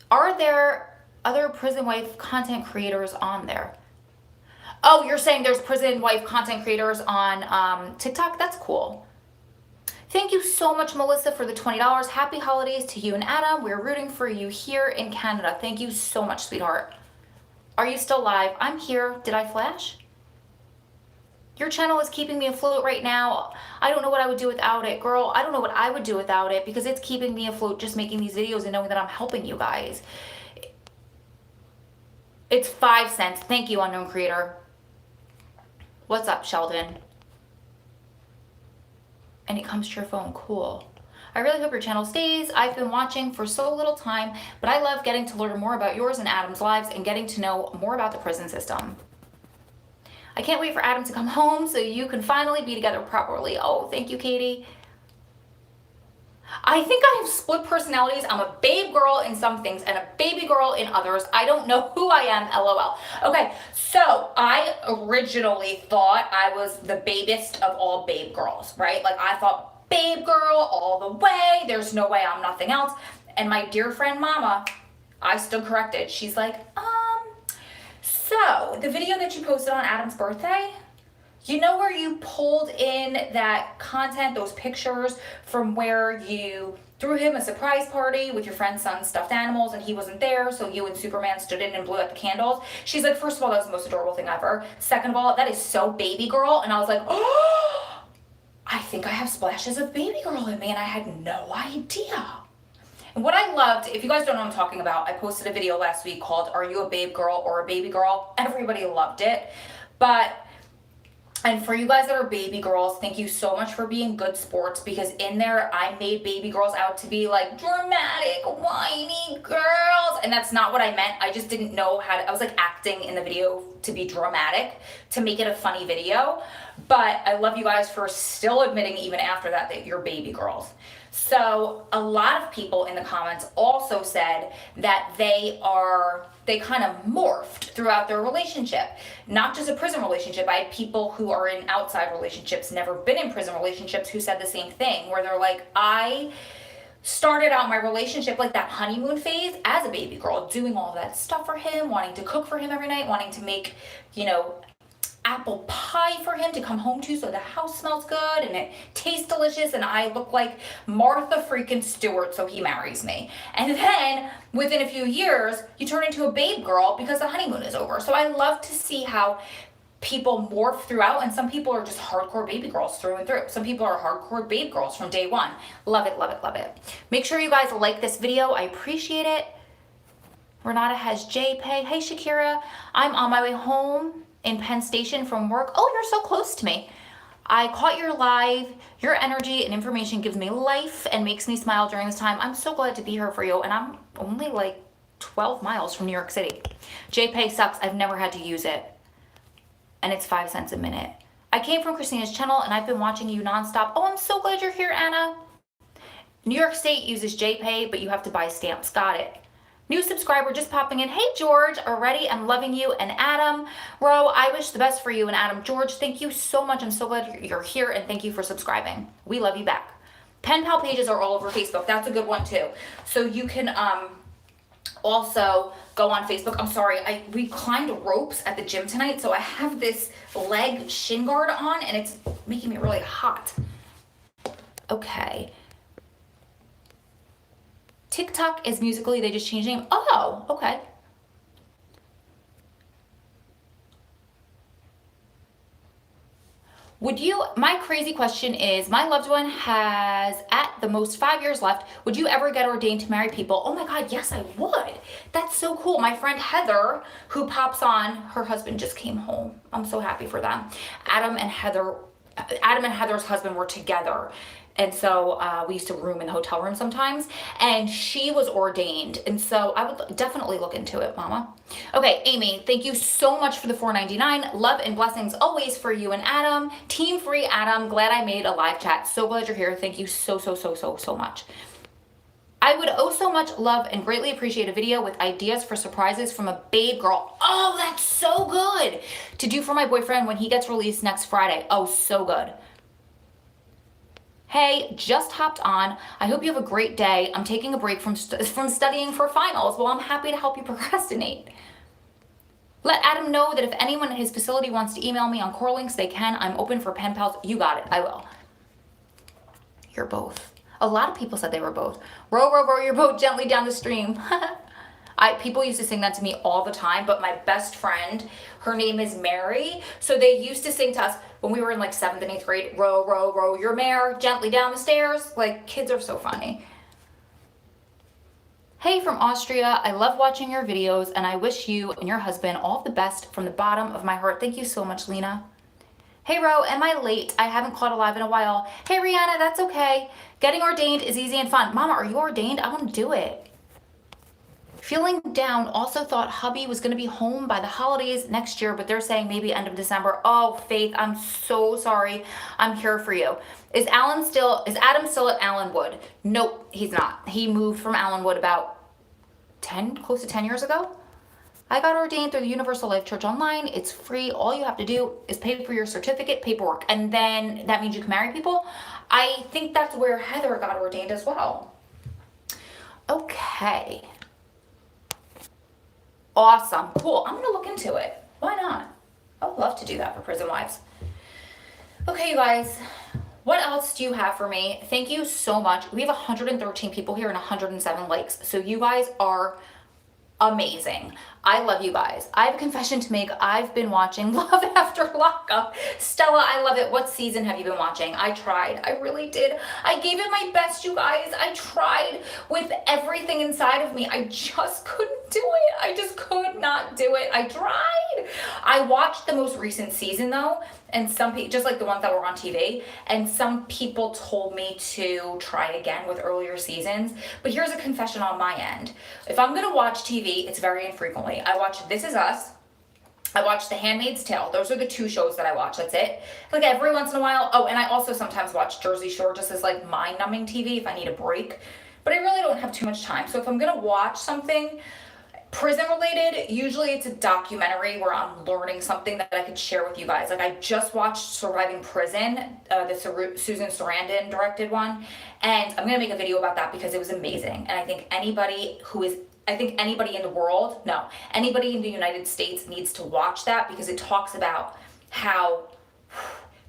Are there other prison wife content creators on there? Oh, you're saying there's prison wife content creators on TikTok? That's cool. Thank you so much, Melissa, for the $20. Happy holidays to you and Adam. We're rooting for you here in Canada. Thank you so much, sweetheart. Are you still live? I'm here. Did I flash? Your channel is keeping me afloat right now. I don't know what I would do without it. Girl, I don't know what I would do without it, because it's keeping me afloat just making these videos and knowing that I'm helping you guys. It's 5 cents. Thank you, unknown creator. What's up, Sheldon? And it comes to your phone. Cool. I really hope your channel stays. I've been watching for so little time, but I love getting to learn more about yours and Adam's lives and getting to know more about the prison system. I can't wait for Adam to come home so you can finally be together properly. Oh, thank you, Katie. I think I have split personalities. I'm a babe girl in some things and a baby girl in others. I don't know who I am, LOL. Okay, so I originally thought I was the babest of all babe girls, right? Like I thought babe girl all the way. There's no way I'm nothing else. And my dear friend Mama, I stood corrected. She's like, so the video that you posted on Adam's birthday, you know where you pulled in that content, those pictures from where you threw him a surprise party with your friend's son's stuffed animals and he wasn't there, so you and Superman stood in and blew out the candles? She's like, first of all, that was the most adorable thing ever. Second of all, that is so baby girl. And I was like, oh, I think I have splashes of baby girl in me, and I had no idea. And what I loved, if you guys don't know what I'm talking about, I posted a video last week called Are You a Babe Girl or a Baby Girl? Everybody loved it. And for you guys that are baby girls, thank you so much for being good sports, because in there I made baby girls out to be like dramatic, whiny girls. And that's not what I meant. I just didn't know how to, I was like acting in the video to be dramatic, to make it a funny video. But I love you guys for still admitting even after that that you're baby girls. So a lot of people in the comments also said that they kind of morphed throughout their relationship. Not just a prison relationship. I had people who are in outside relationships, never been in prison relationships, who said the same thing, where they're like, I started out my relationship like that honeymoon phase as a baby girl, doing all that stuff for him, wanting to cook for him every night, wanting to make, apple pie for him to come home to so the house smells good and it tastes delicious and I look like Martha freaking Stewart so he marries me. And then within a few years you turn into a babe girl because the honeymoon is over. So I love to see how people morph throughout, and some people are just hardcore baby girls through and through. Some people are hardcore babe girls from day one. Love it, love it, love it. Make sure you guys like this video. I appreciate it. Renata has JPay. Hey Shakira, I'm on my way home in Penn Station from work. Oh, you're so close to me. I caught your live. Your energy and information gives me life and makes me smile during this time. I'm so glad to be here for you, and I'm only like 12 miles from New York City. JPay sucks. I've never had to use it, and it's 5 cents a minute. I came from Christina's channel and I've been watching you nonstop. Oh, I'm so glad you're here, Anna. New York State uses JPay, but you have to buy stamps. Got it. New subscriber just popping in. Hey, George, already I'm loving you. And Adam, Ro, I wish the best for you and Adam. George, thank you so much. I'm so glad you're here, and thank you for subscribing. We love you back. Pen pal pages are all over Facebook. That's a good one too. So you can also go on Facebook. I'm sorry, we climbed ropes at the gym tonight, so I have this leg shin guard on and it's making me really hot. Okay. TikTok is Musical.ly, they just changed the name. Oh, okay. My crazy question is, my loved one has at the most 5 years left. Would you ever get ordained to marry people? Oh my God, yes, I would. That's so cool. My friend Heather, who pops on, her husband just came home. I'm so happy for them. Adam and Heather's husband were together And so we used to room in the hotel room sometimes, and she was ordained. And so I would definitely look into it, Mama. Okay, Amy, thank you so much for the $4.99. Love and blessings always for you and Adam. Team free Adam, glad I made a live chat. So glad you're here. Thank you so much. I would oh so much love and greatly appreciate a video with ideas for surprises from a babe girl. Oh, that's so good to do for my boyfriend when he gets released next Friday. Oh, so good. Hey, just hopped on. I hope you have a great day. I'm taking a break from studying for finals. Well, I'm happy to help you procrastinate. Let Adam know that if anyone at his facility wants to email me on core links, they can. I'm open for pen pals. You got it. I will. You're both. A lot of people said they were both. Row, row, row your boat gently down the stream. People used to sing that to me all the time, but my best friend, her name is Mary. So they used to sing to us when we were in like 7th and 8th grade, row, row, row your mare gently down the stairs. Like, kids are so funny. Hey from Austria, I love watching your videos and I wish you and your husband all the best from the bottom of my heart. Thank you so much, Lena. Hey Ro, am I late? I haven't caught a live in a while. Hey Rihanna, that's okay. Getting ordained is easy and fun. Mama, are you ordained? I want to do it. Feeling down, also thought hubby was going to be home by the holidays next year, but they're saying maybe end of December. Oh, Faith, I'm so sorry. I'm here for you. Is Adam still at Allenwood? Nope, he's not. He moved from Allenwood about close to 10 years ago. I got ordained through the Universal Life Church Online. It's free. All you have to do is pay for your certificate, paperwork, and then that means you can marry people. I think that's where Heather got ordained as well. Okay. Awesome. Cool. I'm going to look into it. Why not? I would love to do that for prison wives. Okay, you guys. What else do you have for me? Thank you so much. We have 113 people here and 107 likes. So you guys are amazing. I love you guys. I have a confession to make. I've been watching Love After Lockup. Stella, I love it. What season have you been watching? I tried. I really did. I gave it my best, you guys. I tried with everything inside of me. I just couldn't do it. I just could not do it. I tried. I watched the most recent season though, and some people, just like the ones that were on TV, and some people told me to try it again with earlier seasons. But here's a confession on my end. If I'm gonna watch TV, it's very infrequently. I watch This Is Us. I watch The Handmaid's Tale. Those are the two shows that I watch. That's it. Like every once in a while. Oh, and I also sometimes watch Jersey Shore just as like mind-numbing TV if I need a break. But I really don't have too much time. So if I'm gonna watch something prison related, usually it's a documentary where I'm learning something that I could share with you guys. Like I just watched Surviving Prison, the Susan Sarandon directed one, and I'm gonna make a video about that because it was amazing. And I think anybody in the world, anybody in the United States needs to watch that because it talks about how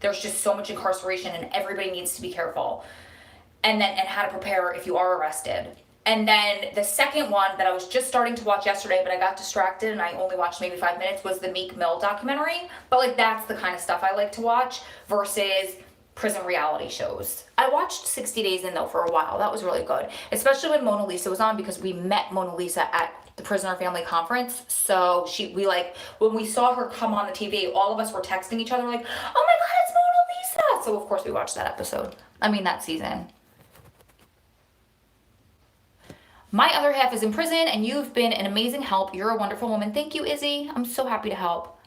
there's just so much incarceration and everybody needs to be careful. And how to prepare if you are arrested. And then the second one that I was just starting to watch yesterday, but I got distracted and I only watched maybe 5 minutes, was the Meek Mill documentary. But like that's the kind of stuff I like to watch versus prison reality shows. I watched 60 Days In though for a while. That was really good. Especially when Mona Lisa was on because we met Mona Lisa at the Prisoner Family Conference. So when we saw her come on the TV, all of us were texting each other like, oh my God, it's Mona Lisa. So of course we watched that season. My other half is in prison and you've been an amazing help. You're a wonderful woman. Thank you, Izzy. I'm so happy to help.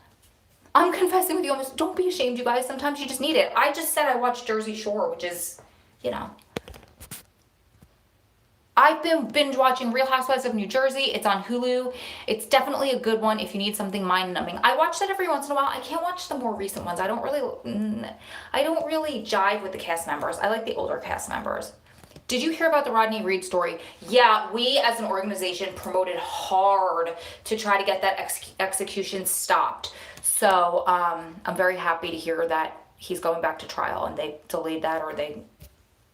I'm confessing with you almost. Don't be ashamed, you guys. Sometimes you just need it. I just said I watched Jersey Shore, which is, I've been binge watching Real Housewives of New Jersey. It's on Hulu. It's definitely a good one if you need something mind-numbing. I watch that every once in a while. I can't watch the more recent ones. I don't really jive with the cast members. I like the older cast members. Did you hear about the Rodney Reed story? Yeah, we as an organization promoted hard to try to get that execution stopped. So I'm very happy to hear that he's going back to trial and they delayed that, or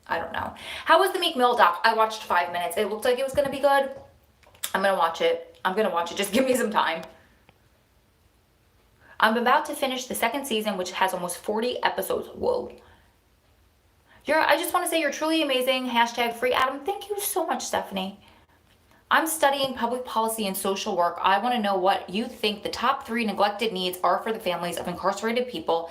I don't know. How was the Meek Mill doc? I watched 5 minutes. It looked like it was going to be good. I'm going to watch it. Just give me some time. I'm about to finish the second season, which has almost 40 episodes. Whoa. I just want to say you're truly amazing. #free Adam. Thank you so much, Stephanie. I'm studying public policy and social work. I want to know what you think the top 3 neglected needs are for the families of incarcerated people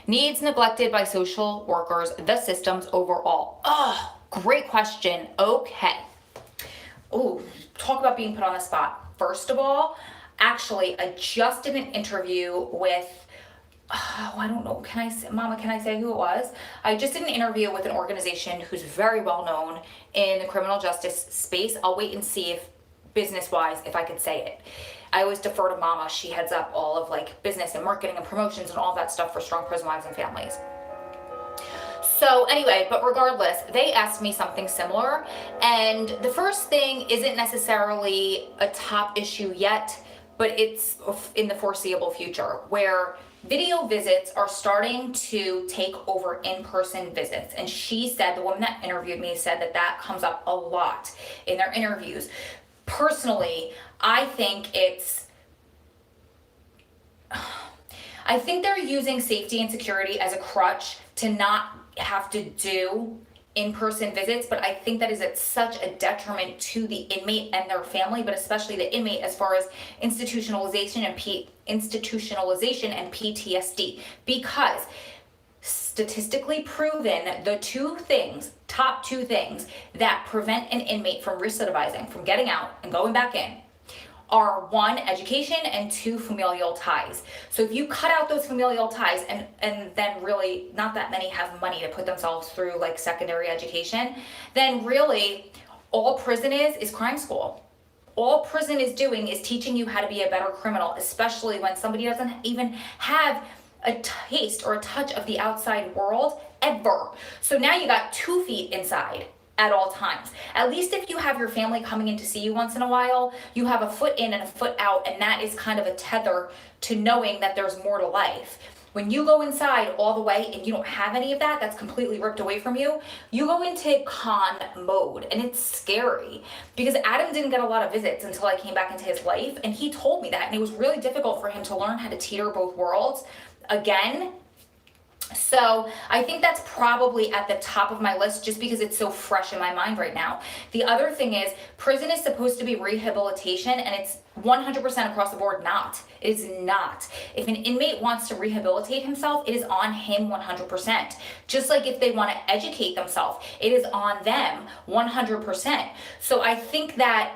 Needs neglected by social workers, the systems overall. Oh, great question. Okay. Oh, talk about being put on the spot. First of all, actually, I just did an interview with, I don't know, Mama, can I say who it was? I just did an interview with an organization who's very well known in the criminal justice space. I'll wait and see if business-wise, if I could say it. I always defer to Mama. She heads up all of like business and marketing and promotions and all that stuff for Strong Prison Wives and Families. So anyway, but regardless, they asked me something similar. And the first thing isn't necessarily a top issue yet, but it's in the foreseeable future, where video visits are starting to take over in-person visits. And she said, the woman that interviewed me said that that comes up a lot in their interviews. Personally, I think they're using safety and security as a crutch to not have to do in-person visits, but I think that is at such a detriment to the inmate and their family, but especially the inmate as far as institutionalization and PTSD, because statistically proven, the top two things that prevent an inmate from recidivizing, from getting out and going back in, are 1, education, and 2, familial ties. So if you cut out those familial ties, and then really not that many have money to put themselves through like secondary education, then really all prison is crime school. All prison is doing is teaching you how to be a better criminal, especially when somebody doesn't even have a taste or a touch of the outside world ever. So now you got 2 feet inside at all times. At least if you have your family coming in to see you once in a while, you have a foot in and a foot out, and that is kind of a tether to knowing that there's more to life. When you go inside all the way and you don't have any of that, that's completely ripped away from you, you go into con mode, and it's scary. Because Adam didn't get a lot of visits until I came back into his life, and he told me that, and it was really difficult for him to learn how to teeter both worlds again. So I think that's probably at the top of my list just because it's so fresh in my mind right now. The other thing is, prison is supposed to be rehabilitation, and it's 100% across the board not. It is not. If an inmate wants to rehabilitate himself, it is on him 100%. Just like if they want to educate themselves, it is on them 100%. So I think that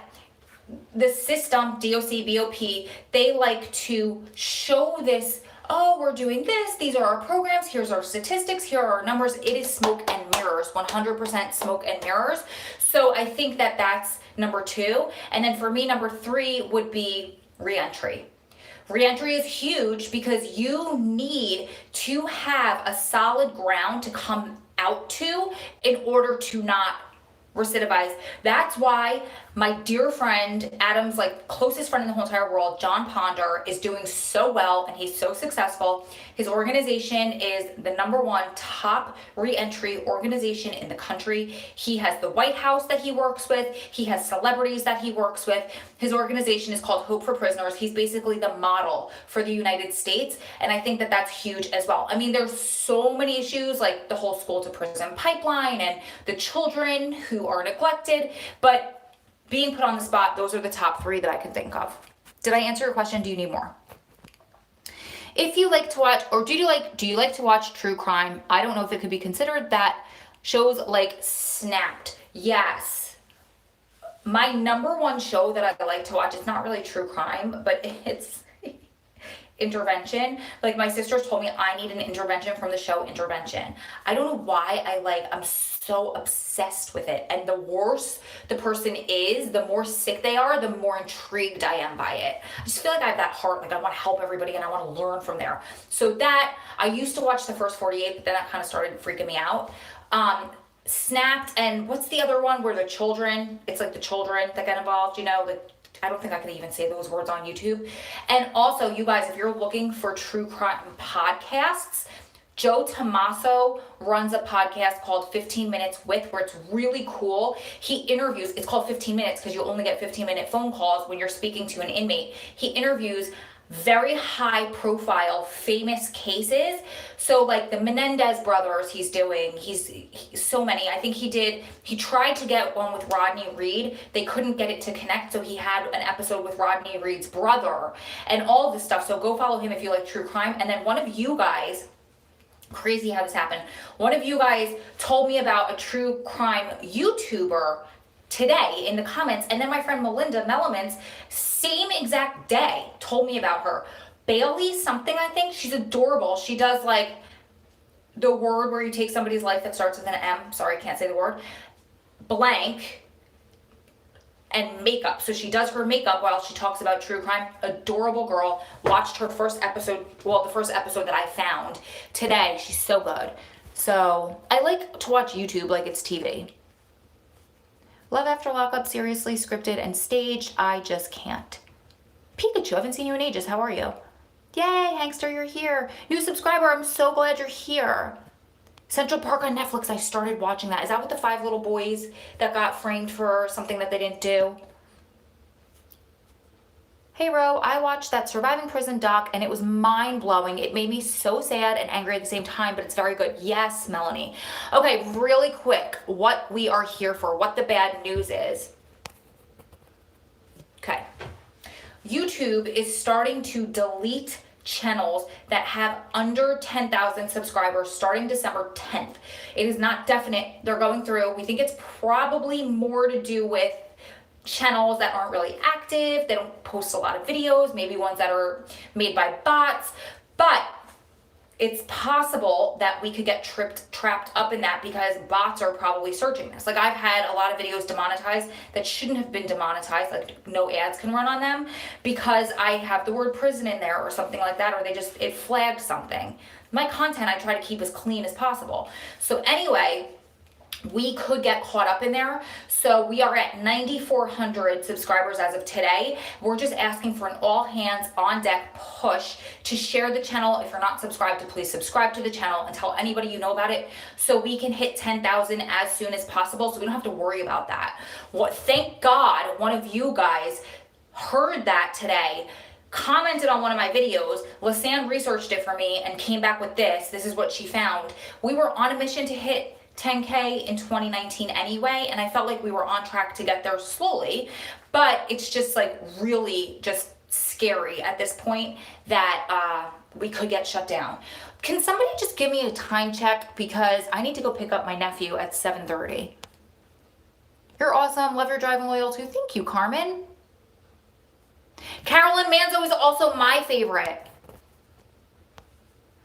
the system, DOC, BOP, they like to show this, oh, we're doing this, these are our programs, here's our statistics, here are our numbers. It is smoke and mirrors, 100% smoke and mirrors. So I think that that's number 2. And then for me, number 3 would be reentry. Reentry is huge because you need to have a solid ground to come out to in order to not recidivize. That's why my dear friend, Adam's like closest friend in the whole entire world, John Ponder, is doing so well and he's so successful. His organization is the #1 top reentry organization in the country. He has the White House that he works with. He has celebrities that he works with. His organization is called Hope for Prisoners. He's basically the model for the United States. And I think that that's huge as well. I mean, there's so many issues like the whole school to prison pipeline and the children who are neglected, but being put on the spot, those are the top 3 that I can think of. Did I answer your question? Do you need more? If you like to watch, or do you like to watch true crime? I don't know if it could be considered that. Shows like Snapped. Yes. My #1 show that I like to watch, it's not really true crime, but it's intervention. Like my sisters told me I need an intervention from the show Intervention. I don't know why I'm so obsessed with it. And the worse the person is, the more sick they are, the more intrigued I am by it. I just feel like I have that heart, like I want to help everybody and I want to learn from there. So that, I used to watch the first 48, but then that kind of started freaking me out. Snapped, and what's the other one where the children, it's like the children that get involved, I don't think I can even say those words on YouTube. And also, you guys, if you're looking for true crime podcasts, Joe Tommaso runs a podcast called 15 Minutes With, where it's really cool. He interviews, it's called 15 Minutes because you only get 15-minute phone calls when you're speaking to an inmate. He interviews very high profile, famous cases. So like the Menendez brothers he's doing, he's so many. I think he tried to get one with Rodney Reed. They couldn't get it to connect. So he had an episode with Rodney Reed's brother and all this stuff. So go follow him if you like true crime. And then one of you guys Crazy how this happened. One of you guys told me about a true crime YouTuber today in the comments, and then my friend Melinda Mellemans, same exact day, told me about her. Bailey something, I think. She's adorable. She does like the word where you take somebody's life that starts with an M. Sorry, I can't say the word. Blank. And makeup. So she does her makeup while she talks about true crime. Adorable girl. Watched her first episode, well, the first episode that I found today. She's so good. So I like to watch YouTube like it's TV. Love After Lockup, seriously, scripted and staged. I just can't. Pikachu, I haven't seen you in ages. How are you? Yay, Hankster, you're here. New subscriber, I'm so glad you're here. Central Park on Netflix, I started watching that. Is that with the 5 little boys that got framed for something that they didn't do? Hey Ro, I watched that Surviving Prison doc and it was mind-blowing. It made me so sad and angry at the same time, but it's very good. Yes, Melanie. Okay, really quick, what we are here for, what the bad news is. Okay. YouTube is starting to delete channels that have under 10,000 subscribers starting December 10th. It is not definite. They're going through. We think it's probably more to do with channels that aren't really active. They don't post a lot of videos, maybe ones that are made by bots, but it's possible that we could get trapped up in that because bots are probably searching this. Like I've had a lot of videos demonetized that shouldn't have been demonetized, like no ads can run on them because I have the word prison in there or something like that, or it flagged something. My content I try to keep as clean as possible. So anyway, we could get caught up in there. So we are at 9,400 subscribers as of today. We're just asking for an all hands on deck push to share the channel. If you're not subscribed to, please subscribe to the channel and tell anybody you know about it so we can hit 10,000 as soon as possible so we don't have to worry about that. Thank God one of you guys heard that today, commented on one of my videos. Lisanne researched it for me and came back with this. This is what she found. We were on a mission to hit 10K in 2019 anyway, and I felt like we were on track to get there slowly, but it's just like really just scary at this point that we could get shut down. Can somebody just give me a time check because I need to go pick up my nephew at 7:30. You're awesome. Love your driving loyalty. Thank you, Carmen. Carolyn Manzo is also my favorite.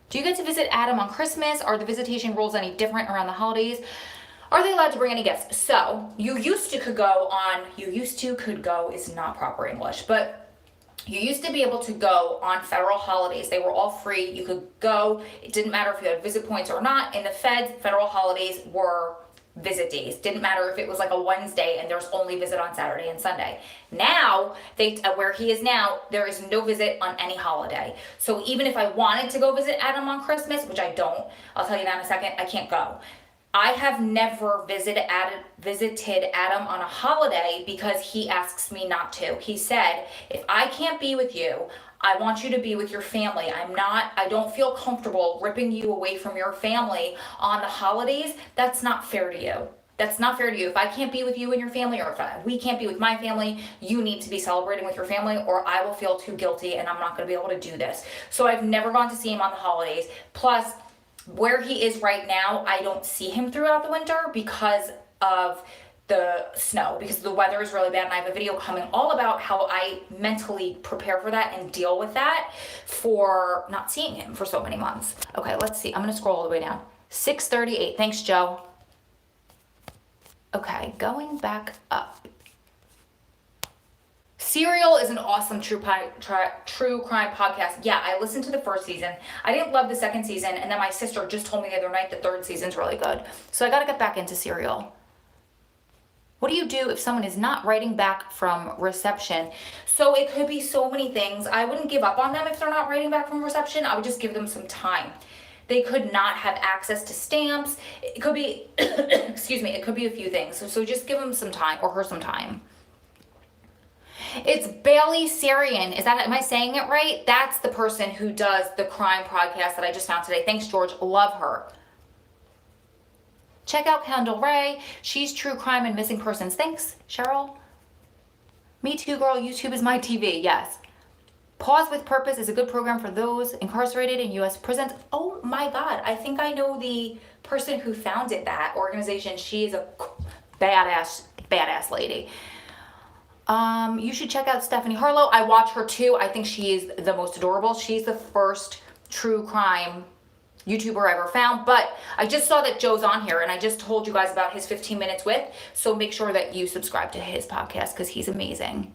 Do you get to visit Adam on Christmas? Are the visitation rules any different around the holidays? Are they allowed to bring any gifts? So you used to could go is not proper English, but you used to be able to go on federal holidays. They were all free. You could go. It didn't matter if you had visit points or not. In the feds, federal holidays were visit days. Didn't matter if it was like a Wednesday and there's only visit on Saturday and Sunday. Now, where he is now, there is no visit on any holiday. So even if I wanted to go visit Adam on Christmas, which I don't, I'll tell you that in a second, I can't go. I have never visited Adam on a holiday because he asks me not to. He said, if I can't be with you, I want you to be with your family. I don't feel comfortable ripping you away from your family on the holidays. That's not fair to you. That's not fair to you. If I can't be with you and your family, or if we can't be with my family, you need to be celebrating with your family, or I will feel too guilty and I'm not going to be able to do this. So I've never gone to see him on the holidays. Plus, where he is right now, I don't see him throughout the winter because of the snow, because the weather is really bad, and I have a video coming all about how I mentally prepare for that and deal with that for not seeing him for so many months. Okay, let's see. I'm going to scroll all the way down. 6:38. Thanks, Joe. Okay, going back up. Serial is an awesome true crime podcast. Yeah, I listened to the first season. I didn't love the second season, and then my sister just told me the other night the third season's really good. So I got to get back into Serial. What do you do if someone is not writing back from reception? So it could be so many things. I wouldn't give up on them if they're not writing back from reception. I would just give them some time. They could not have access to stamps. It could be, excuse me, it could be a few things. So just give them some time, or her some time. It's Bailey Sarian. Am I saying it right? That's the person who does the crime podcast that I just found today. Thanks, George. Love her. Check out Kendall Ray. She's true crime and missing persons. Thanks, Cheryl. Me too, girl. YouTube is my TV. Yes. Pause with Purpose is a good program for those incarcerated in U.S. prisons. Oh my God, I think I know the person who founded that organization. She is a badass lady. You should check out Stephanie Harlow. I watch her too. I think she is the most adorable. She's the first true crime YouTuber I ever found, but I just saw that Joe's on here and I just told you guys about his 15 minutes with, so make sure that you subscribe to his podcast because he's amazing.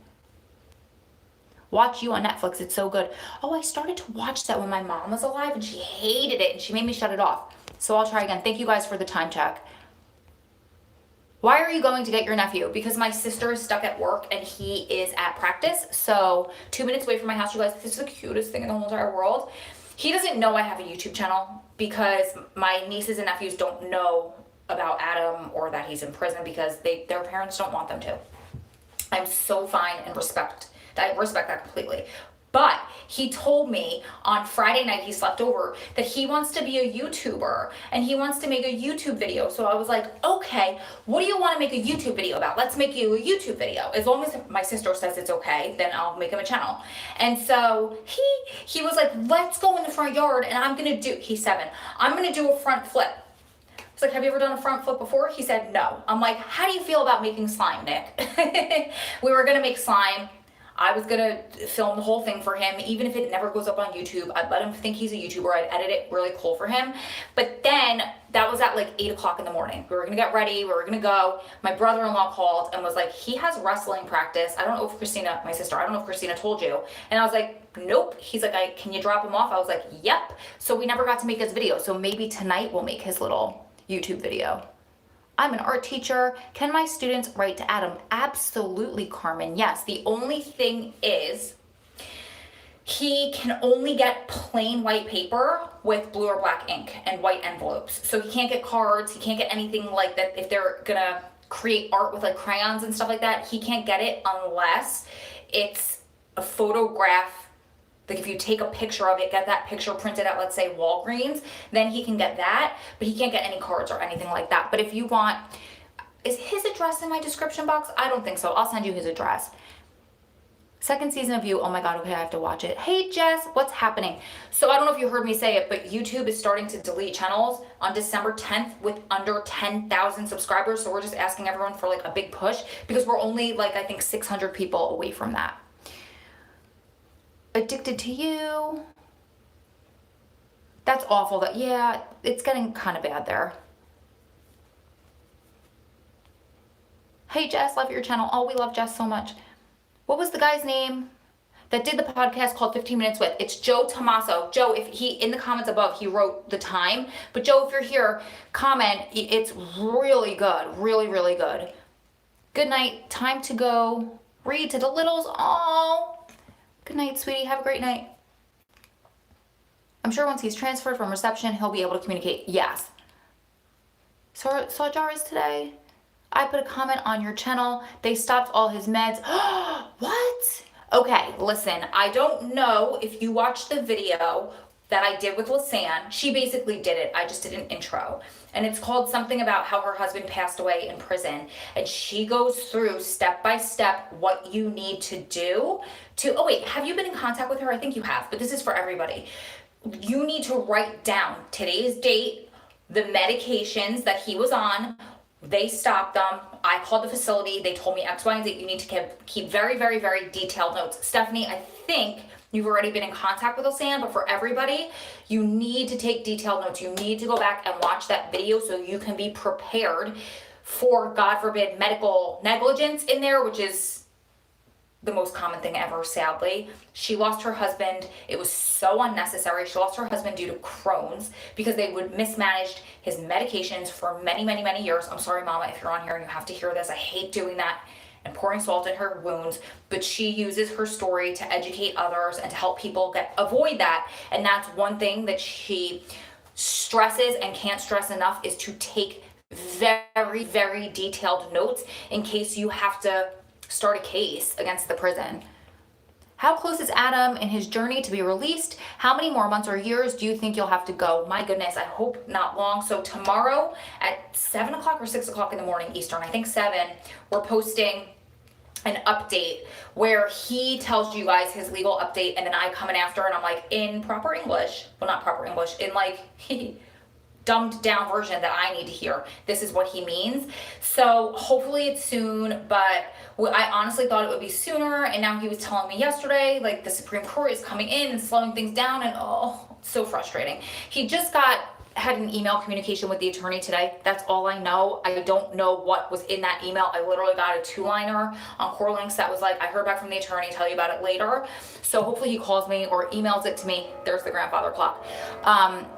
Watch You on Netflix, it's so good. Oh, I started to watch that when my mom was alive and she hated it and she made me shut it off. So I'll try again. Thank you guys for the time check. Why are you going to get your nephew? Because my sister is stuck at work and he is at practice. So 2 minutes away from my house, you guys, this is the cutest thing in the whole entire world. He doesn't know I have a YouTube channel because my nieces and nephews don't know about Adam or that he's in prison because their parents don't want them to. I'm so fine and I respect that completely. But he told me on Friday night, he slept over, that he wants to be a YouTuber and he wants to make a YouTube video. So I was like, okay, what do you want to make a YouTube video about? Let's make you a YouTube video. As long as my sister says it's okay, then I'll make him a channel. And so he was like, let's go in the front yard and he's 7, I'm going to do a front flip. I was like, have you ever done a front flip before? He said, no. I'm like, how do you feel about making slime, Nick? We were going to make slime. I was gonna film the whole thing for him, even if it never goes up on YouTube. I'd let him think he's a YouTuber. I'd edit it really cool for him. But then that was at like 8 o'clock in the morning. We were gonna get ready, we were gonna go. My brother-in-law called and was like, he has wrestling practice. I don't know if Christina, my sister, I don't know if Christina told you. And I was like, nope. He's like, can you drop him off? I was like, yep. So we never got to make his video. So maybe tonight we'll make his little YouTube video. I'm an art teacher. Can my students write to Adam? Absolutely, Carmen. Yes. The only thing is he can only get plain white paper with blue or black ink and white envelopes. So he can't get cards. He can't get anything like that. If they're going to create art with like crayons and stuff like that, he can't get it unless it's a photograph. Like if you take a picture of it, get that picture printed at, let's say, Walgreens, then he can get that, but he can't get any cards or anything like that. But if you want, is his address in my description box? I don't think so. I'll send you his address. Second season of You. Oh my God, okay, I have to watch it. Hey, Jess, what's happening? So I don't know if you heard me say it, but YouTube is starting to delete channels on December 10th with under 10,000 subscribers. So we're just asking everyone for like a big push because we're only like, I think 600 people away from that. Addicted to You. That's awful. Yeah, it's getting kind of bad there. Hey Jess, love your channel. Oh, we love Jess so much. What was the guy's name that did the podcast called 15 Minutes With? It's Joe Tommaso. Joe, if he, in the comments above, he wrote the time. But Joe, if you're here, comment. It's really good. Really, really good. Good night. Time to go read to the littles. Oh. Good night, sweetie. Have a great night. I'm sure once he's transferred from reception, he'll be able to communicate. Yes. Saw Jarvis today. I put a comment on your channel. They stopped all his meds. What? Okay, listen. I don't know if you watched the video that I did with Lisanne. She basically did it. I just did an intro. And it's called something about how her husband passed away in prison. And she goes through step by step what you need to do to, oh wait, have you been in contact with her? I think you have, but this is for everybody. You need to write down today's date, the medications that he was on. They stopped them. I called the facility. They told me X, Y, and Z. You need to keep very, very, very detailed notes. Stephanie, I think you've already been in contact with Lisanne, but for everybody, you need to take detailed notes. You need to go back and watch that video so you can be prepared for, God forbid, medical negligence in there, which is the most common thing ever, sadly. She lost her husband. It was so unnecessary. She lost her husband due to Crohn's because they would mismanaged his medications for many, many, many years. I'm sorry, Mama, if you're on here and you have to hear this. I hate doing that and pouring salt in her wounds, but she uses her story to educate others and to help people avoid that. And that's one thing that she stresses and can't stress enough is to take very, very detailed notes in case you have to start a case against the prison. How close is Adam in his journey to be released? How many more months or years do you think you'll have to go? My goodness, I hope not long. So tomorrow at 7 o'clock or 6 o'clock in the morning Eastern, I think 7, we're posting an update where he tells you guys his legal update, and then I come in after and I'm like, in proper English, well, not proper English, in like dumbed down version that I need to hear. This is what he means. So hopefully it's soon, but I honestly thought it would be sooner, and now he was telling me yesterday, like the Supreme Court is coming in and slowing things down, and oh, so frustrating. He just had an email communication with the attorney today. That's all I know. I don't know what was in that email. I literally got a 2-liner on Core Links that was like, I heard back from the attorney, tell you about it later. So hopefully he calls me or emails it to me. There's the grandfather clock.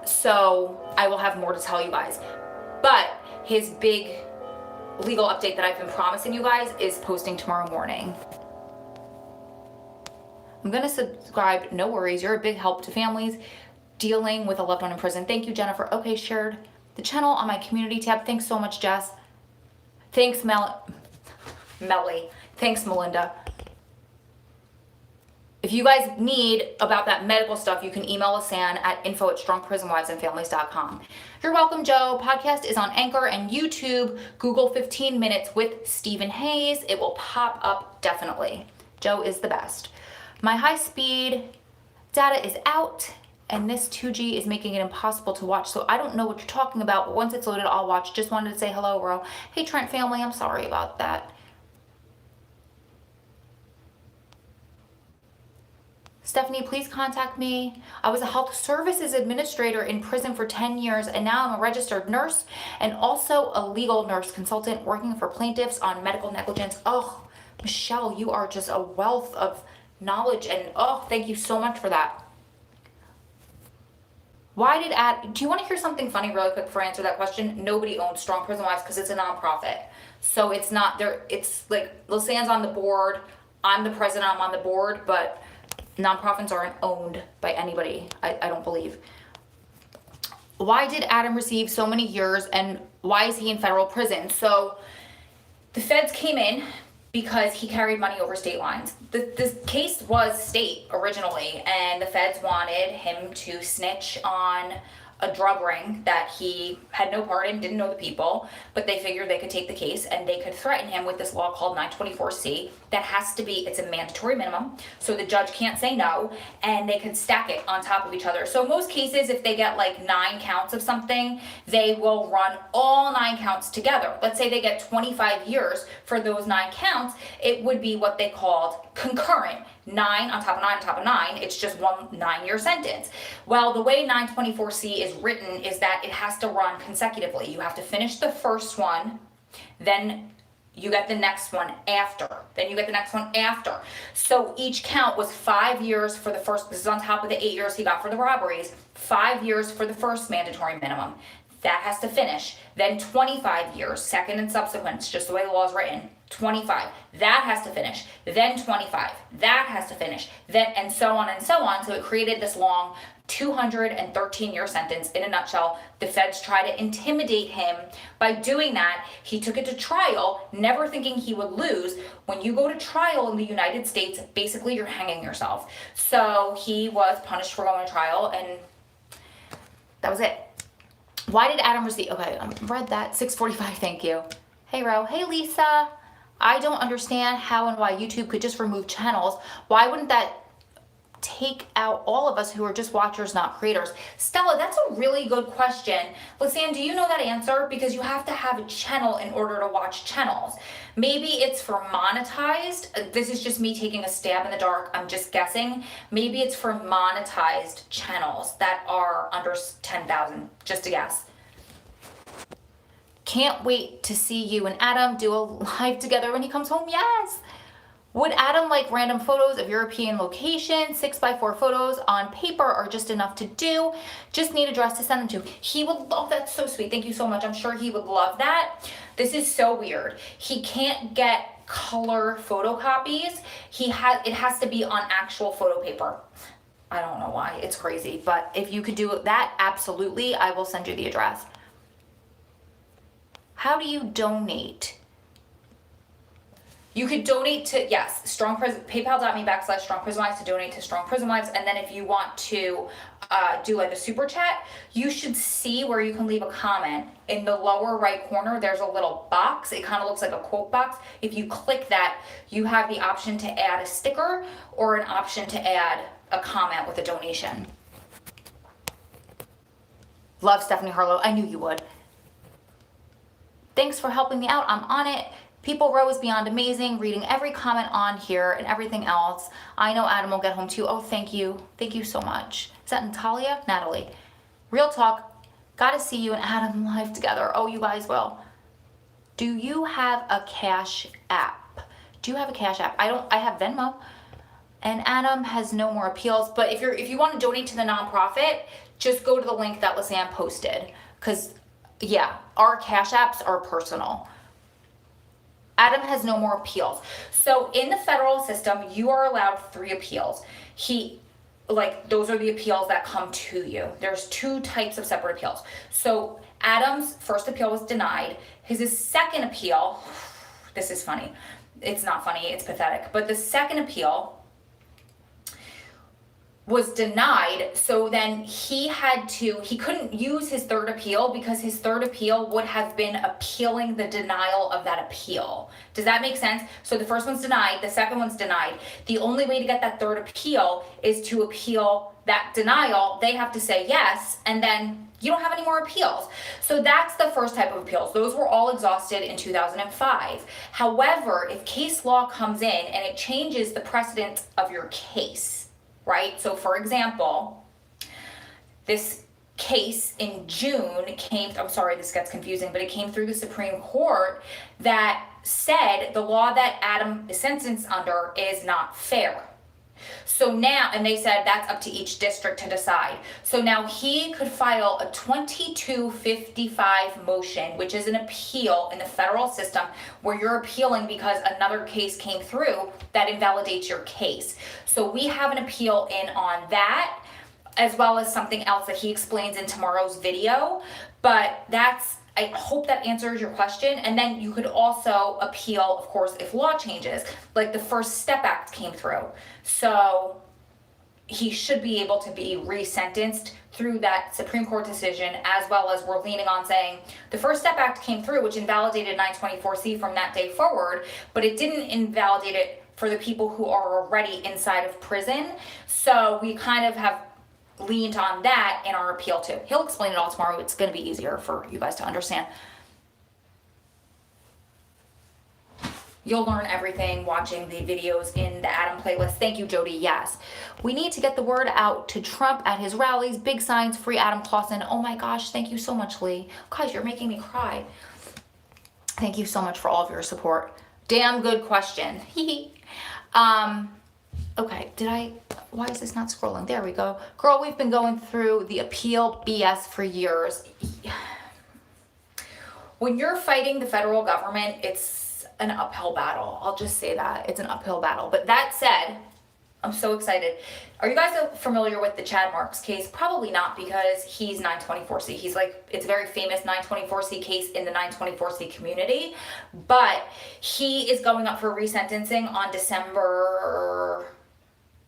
So I will have more to tell you guys. But his big legal update that I've been promising you guys is posting tomorrow morning. I'm gonna subscribe, no worries. You're a big help to families dealing with a loved one in prison. Thank you, Jennifer. Okay, shared the channel on my community tab. Thanks so much, Jess. Thanks, Melly. Thanks, Melinda. If you guys need about that medical stuff, you can email Lisanne at info@strongprisonwivesandfamilies.com. You're welcome, Joe. Podcast is on Anchor and YouTube. Google 15 minutes with Stephen Hayes. It will pop up definitely. Joe is the best. My high-speed data is out, and this 2G is making it impossible to watch, so I don't know what you're talking about, but once it's loaded, I'll watch. Just wanted to say hello, bro. Hey, Trent family, I'm sorry about that. Stephanie, please contact me. I was a health services administrator in prison for 10 years, and now I'm a registered nurse and also a legal nurse consultant working for plaintiffs on medical negligence. Oh, Michelle, you are just a wealth of knowledge, and oh, thank you so much for that. Do you want to hear something funny really quick before I answer that question? Nobody owns Strong Prison Wives because it's a nonprofit. So it's not there. It's like Lisanne's on the board. I'm the president. I'm on the board, but nonprofits aren't owned by anybody. I don't believe. Why did Adam receive so many years, and why is he in federal prison? So the feds came in because he carried money over state lines. This case was state originally, and the feds wanted him to snitch on a drug ring that he had no part in, didn't know the people, but they figured they could take the case and they could threaten him with this law called 924C that has to be, it's a mandatory minimum, so the judge can't say no, and they could stack it on top of each other. So most cases, if they get like 9 counts of something, they will run all 9 counts together. Let's say they get 25 years for those 9 counts, it would be what they called concurrent. 9 on top of 9 on top of 9, it's just one 9-year sentence. Well, the way 924C is written is that it has to run consecutively. You have to finish the first one, then you get the next one after, then you get the next one after. So each count was 5 years for the first, this is on top of the 8 years he got for the robberies, 5 years for the first mandatory minimum. That has to finish. Then 25 years, second and subsequent, it's just the way the law is written. 25, that has to finish, then 25, that has to finish, then, and so on and so on. So it created this long 213-year sentence. In a nutshell, the feds try to intimidate him by doing that. He took it to trial, never thinking he would lose. When you go to trial in the United States, basically you're hanging yourself. So he was punished for going to trial, and that was it. Why did Adam receive, okay, I read that, 6:45, thank you. Hey, Ro, hey, Lisa. I don't understand how and why YouTube could just remove channels. Why wouldn't that take out all of us who are just watchers, not creators? Stella, that's a really good question. Lisanne, do you know that answer? Because you have to have a channel in order to watch channels. Maybe it's for monetized. This is just me taking a stab in the dark. I'm just guessing. Maybe it's for monetized channels that are under 10,000, just a guess. Can't wait to see you and Adam do a live together when he comes home. Yes. Would Adam like random photos of European locations? 6x4 photos on paper are just enough to do. Just need a dress to send them to. He would love that. So sweet. Thank you so much. I'm sure he would love that. This is so weird. He can't get color photocopies. It has to be on actual photo paper. I don't know why. It's crazy. But if you could do that, absolutely. I will send you the address. How do you donate? You could donate to, yes, PayPal.me/StrongPrisonWives to donate to Strong Prison Wives. And then if you want to do like a super chat, you should see where you can leave a comment. In the lower right corner, there's a little box. It kind of looks like a quote box. If you click that, you have the option to add a sticker or an option to add a comment with a donation. Love, Stephanie Harlow. I knew you would. Thanks for helping me out. I'm on it. People Row is beyond amazing. Reading every comment on here and everything else. I know Adam will get home too. Oh, thank you. Thank you so much. Is that Natalia? Natalie. Real talk. Gotta see you and Adam live together. Oh, you guys will. Do you have a Cash App? Do you have a Cash App? I have Venmo. And Adam has no more appeals. But if you want to donate to the nonprofit, just go to the link that Lisanne posted. Because, yeah, our Cash Apps are personal. Adam has no more appeals. So in the federal system, you are allowed 3 appeals. Those are the appeals that come to you. There's 2 types of separate appeals. So Adam's first appeal was denied. His second appeal, this is funny. It's not funny, it's pathetic. But the second appeal was denied, so then he couldn't use his third appeal because his third appeal would have been appealing the denial of that appeal. Does that make sense? So the first one's denied, the second one's denied. The only way to get that third appeal is to appeal that denial. They have to say yes, and then you don't have any more appeals. So that's the first type of appeals. Those were all exhausted in 2005. However, if case law comes in and it changes the precedent of your case, right? So for example, this case in June I'm sorry, this gets confusing, but it came through the Supreme Court that said the law that Adam is sentenced under is not fair. So now, and they said that's up to each district to decide. So now he could file a 2255 motion, which is an appeal in the federal system where you're appealing because another case came through that invalidates your case. So we have an appeal in on that, as well as something else that he explains in tomorrow's video. But I hope that answers your question. And then you could also appeal, of course, if law changes, like the First Step Act came through. So he should be able to be resentenced through that Supreme Court decision, as well as we're leaning on saying the First Step Act came through, which invalidated 924C from that day forward, but it didn't invalidate it for the people who are already inside of prison. So we kind of have leaned on that in our appeal too. He'll explain it all tomorrow. It's going to be easier for you guys to understand. You'll learn everything watching the videos in the Adam playlist. Thank you, Jody. Yes. We need to get the word out to Trump at his rallies. Big signs, free Adam Clausen. Oh my gosh. Thank you so much, Lee. Guys, you're making me cry. Thank you so much for all of your support. Damn good question. Okay, why is this not scrolling? There we go. Girl, we've been going through the appeal BS for years. When you're fighting the federal government, it's an uphill battle. I'll just say that. It's an uphill battle. But that said, I'm so excited. Are you guys familiar with the Chad Marks case? Probably not, because he's 924C. He's it's a very famous 924C case in the 924C community. But he is going up for resentencing on December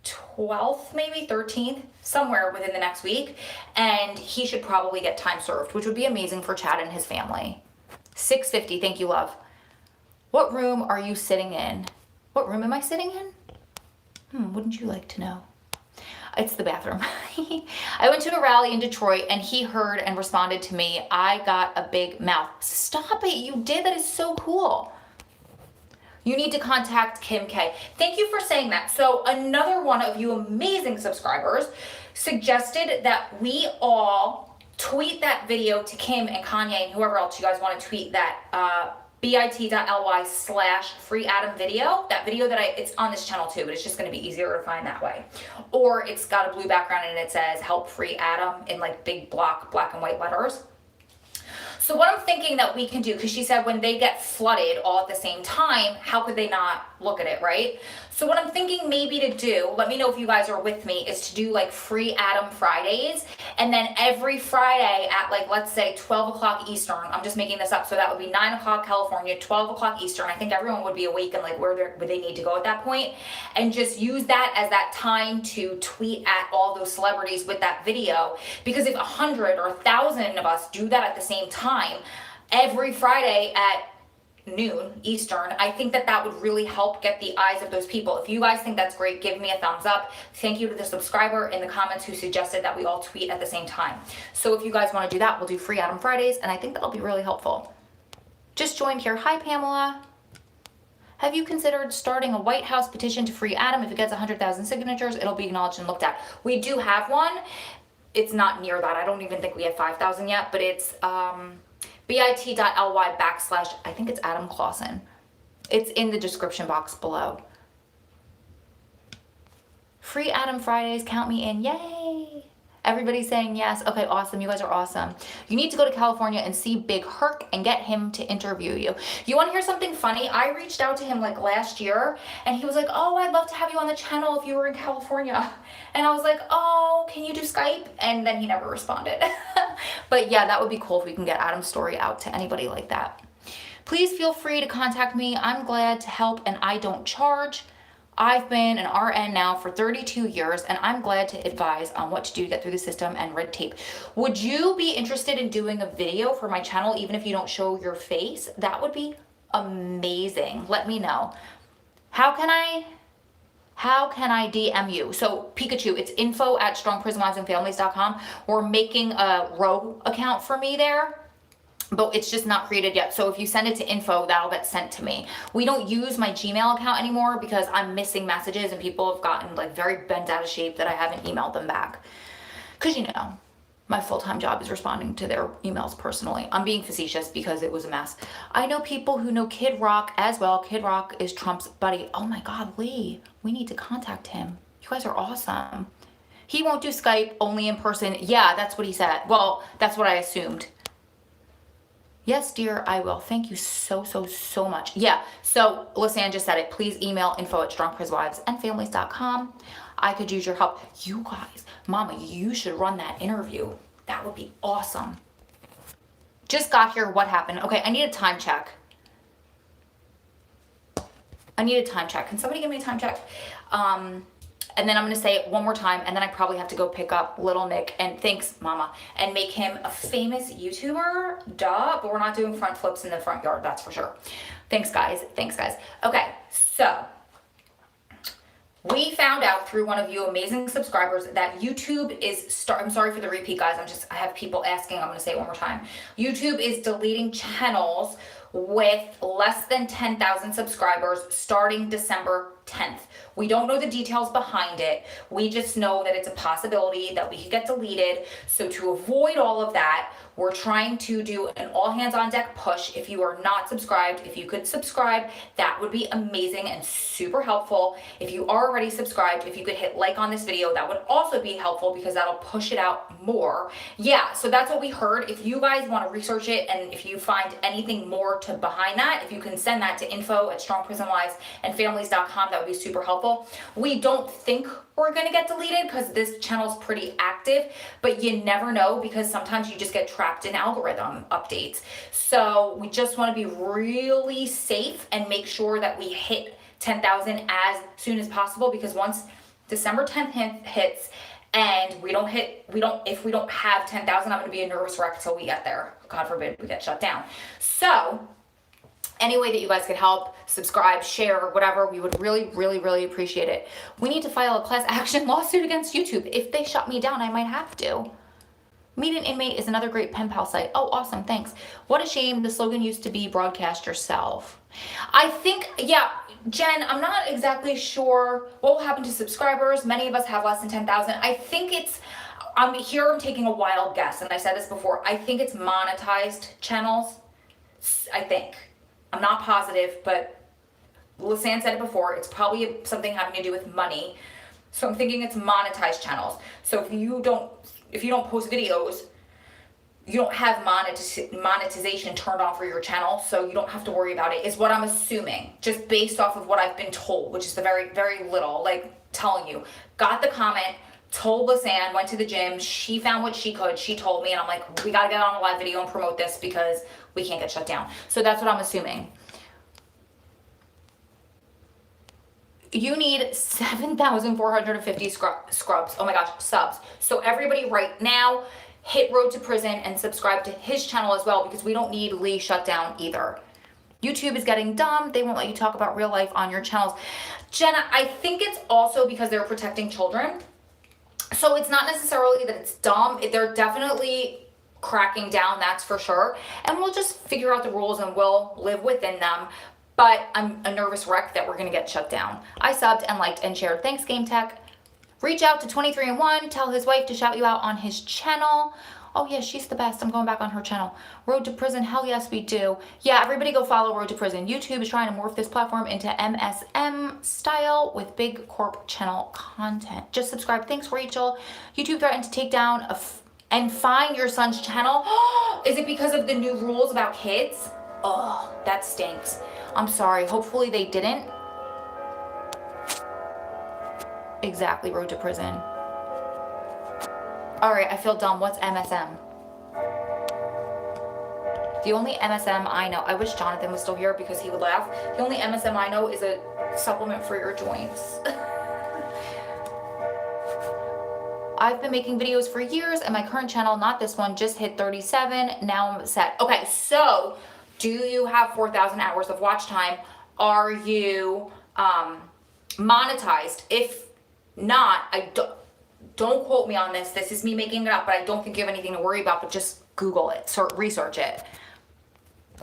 12th, maybe 13th, somewhere within the next week, and he should probably get time served, which would be amazing for Chad and his family. 650, thank you, love. What room are you sitting in? What room am I sitting in? Wouldn't you like to know? It's the bathroom. I went to a rally in Detroit and he heard and responded to me. I got a big mouth. Stop it, you did? That is so cool. You need to contact Kim K. Thank you for saying that. So another one of you amazing subscribers suggested that we all tweet that video to Kim and Kanye and whoever else you guys want to tweet that bit.ly/freeadamvideo. That video it's on this channel too, but it's just going to be easier to find that way. Or it's got a blue background and it says help free Adam in big black and white letters. So what I'm thinking that we can do, because she said when they get flooded all at the same time, how could they not look at it, right? So what I'm thinking maybe to do, let me know if you guys are with me, is to do like free Adam Fridays. And then every Friday at like, let's say 12 o'clock Eastern, I'm just making this up. So that would be 9 o'clock California, 12 o'clock Eastern. I think everyone would be awake and like where they need to go at that point. And just use that as that time to tweet at all those celebrities with that video. Because if 100 or 1,000 of us do that at the same time, every Friday at noon Eastern, I think that would really help get the eyes of those people. If you guys think that's great, give me a thumbs up. Thank you to the subscriber in the comments who suggested that we all tweet at the same time. So if you guys want to do that, we'll do free Adam Fridays, and I think that'll be really helpful. Just joined here. Hi, Pamela. Have you considered starting a White House petition to free Adam? If it gets 100,000 signatures, it'll be acknowledged and looked at. We do have one. It's not near that. I don't even think we have 5,000 yet, but it's bit.ly / I think it's Adam Clausen. It's in the description box below. Free Adam Fridays, count me in, yay! Everybody's saying yes. Okay, awesome, you guys are awesome. You need to go to California and see Big Herc and get him to interview you. You wanna hear something funny? I reached out to him like last year and he was like, oh, I'd love to have you on the channel if you were in California. And I was like, oh, can you do Skype? And then he never responded. But yeah, that would be cool if we can get Adam's story out to anybody like that. Please feel free to contact me. I'm glad to help and I don't charge. I've been an RN now for 32 years and I'm glad to advise on what to do to get through the system and red tape. Would you be interested in doing a video for my channel even if you don't show your face? That would be amazing. Let me know. How can I DM you? So Pikachu, it's info@strongprisonwivesandfamilies.com. We're making a row account for me there, but it's just not created yet. So if you send it to info, that'll get sent to me. We don't use my Gmail account anymore because I'm missing messages and people have gotten like very bent out of shape that I haven't emailed them back. Cause you know, my full-time job is responding to their emails personally. I'm being facetious because it was a mess. I know people who know Kid Rock as well. Kid Rock is Trump's buddy. Oh my God, Lee, we need to contact him. You guys are awesome. He won't do Skype, only in person. Yeah, that's what he said. Well, that's what I assumed. Yes, dear, I will. Thank you so much. Yeah, so Lisanne just said it. Please email info@strongprisonwivesandfamilies.com. I could use your help. You guys, Mama, you should run that interview. That would be awesome. Just got here. What happened? Okay, I need a time check. Can somebody give me a time check? And then I'm going to say it one more time, and then I probably have to go pick up little Nick, and thanks, Mama, and make him a famous YouTuber, duh, but we're not doing front flips in the front yard, that's for sure. Thanks, guys. Okay, so we found out through one of you amazing subscribers that YouTube is, I'm sorry for the repeat, guys, I have people asking, I'm going to say it one more time. YouTube is deleting channels with less than 10,000 subscribers starting December 10th. We don't know the details behind it. We just know that it's a possibility that we could get deleted. So to avoid all of that, we're trying to do an all hands on deck push. If you are not subscribed, if you could subscribe, that would be amazing and super helpful. If you are already subscribed, if you could hit like on this video, that would also be helpful because that'll push it out more. Yeah, so that's what we heard. If you guys want to research it and if you find anything more to behind that, if you can send that to info@strongprisonwivesandfamilies.com, that would be super helpful. We don't think we're gonna get deleted because this channel's pretty active, but you never know because sometimes you just get trapped in algorithm updates. So we just want to be really safe and make sure that we hit 10,000 as soon as possible, because once December 10th hits and if we don't have 10,000, I'm gonna be a nervous wreck till we get there. God forbid we get shut down. So any way that you guys could help, subscribe, share, whatever, we would really appreciate it. We need to file a class action lawsuit against YouTube. If they shut me down, I might have to. Meet an Inmate is another great pen pal site. Oh, awesome, thanks. What a shame, the slogan used to be broadcast yourself. I think, yeah, Jen, I'm not exactly sure what will happen to subscribers. Many of us have less than 10,000. I think it's, I'm taking a wild guess, and I said this before, I think it's monetized channels, I think. I'm not positive, but Lisanne said it before, it's probably something having to do with money. So I'm thinking it's monetized channels. So if you don't post videos, you don't have monetization turned on for your channel, so you don't have to worry about it, is what I'm assuming, just based off of what I've been told, which is the very, very little, like telling you. Got the comment, told Lisanne, went to the gym, she found what she could, she told me, and I'm like, we gotta get on a live video and promote this because we can't get shut down. So that's what I'm assuming. You need 7,450 scrubs. Oh my gosh, subs. So everybody right now, hit Road to Prison and subscribe to his channel as well, because we don't need Lee shut down either. YouTube is getting dumb. They won't let you talk about real life on your channels. Jenna, I think it's also because they're protecting children. So it's not necessarily that it's dumb. They're definitely cracking down, that's for sure. And we'll just figure out the rules and we'll live within them. But I'm a nervous wreck that we're going to get shut down. I subbed and liked and shared. Thanks, Game Tech. Reach out to 23andOne. Tell his wife to shout you out on his channel. Oh, yeah, she's the best. I'm going back on her channel. Road to Prison. Hell yes, we do. Yeah, everybody go follow Road to Prison. YouTube is trying to morph this platform into MSM style with big corp channel content. Just subscribe. Thanks, Rachel. YouTube threatened to take down and fine your son's channel. Is it because of the new rules about kids? Oh, that stinks. I'm sorry. Hopefully they didn't. Exactly, Road to Prison. All right, I feel dumb. What's MSM? The only MSM I know, I wish Jonathan was still here because he would laugh. The only MSM I know is a supplement for your joints. I've been making videos for years and my current channel, not this one, just hit 37. Now I'm set. Okay, so do you have 4,000 hours of watch time? Are you monetized? If not, don't quote me on this. This is me making it up, but I don't think you have anything to worry about, but just Google it, research it.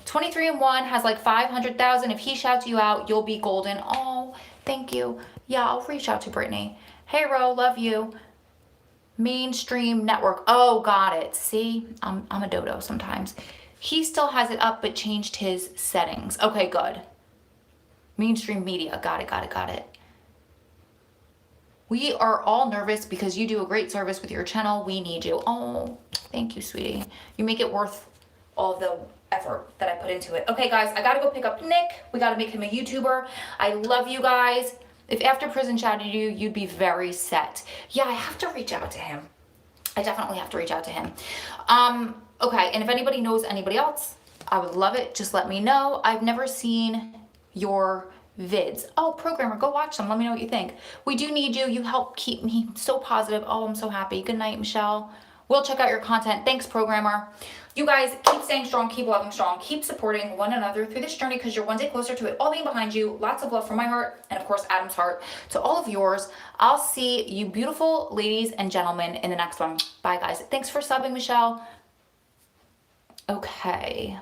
23andOne has like 500,000. If he shouts you out, you'll be golden. Oh, thank you. Yeah, I'll reach out to Brittany. Hey, Ro, love you. Mainstream network. Oh, got it. See, I'm a dodo sometimes. He still has it up, but changed his settings. Okay, good. Mainstream media. Got it. We are all nervous because you do a great service with your channel. We need you. Oh, thank you, sweetie. You make it worth all the effort that I put into it. Okay, guys, I gotta go pick up Nick. We gotta make him a YouTuber. I love you guys. If after prison shouted you, you'd be very set. Yeah, I have to reach out to him. I definitely have to reach out to him. Okay, and if anybody knows anybody else, I would love it. Just let me know. I've never seen your vids. Oh, programmer, go watch them. Let me know what you think. We do need you. You help keep me so positive. Oh, I'm so happy. Good night, Michelle. We'll check out your content. Thanks, programmer. You guys keep staying strong, keep loving strong, keep supporting one another through this journey because you're one day closer to it all being behind you. Lots of love from my heart and, of course, Adam's heart to all of yours. I'll see you beautiful ladies and gentlemen in the next one. Bye, guys. Thanks for subbing, Michelle. Okay.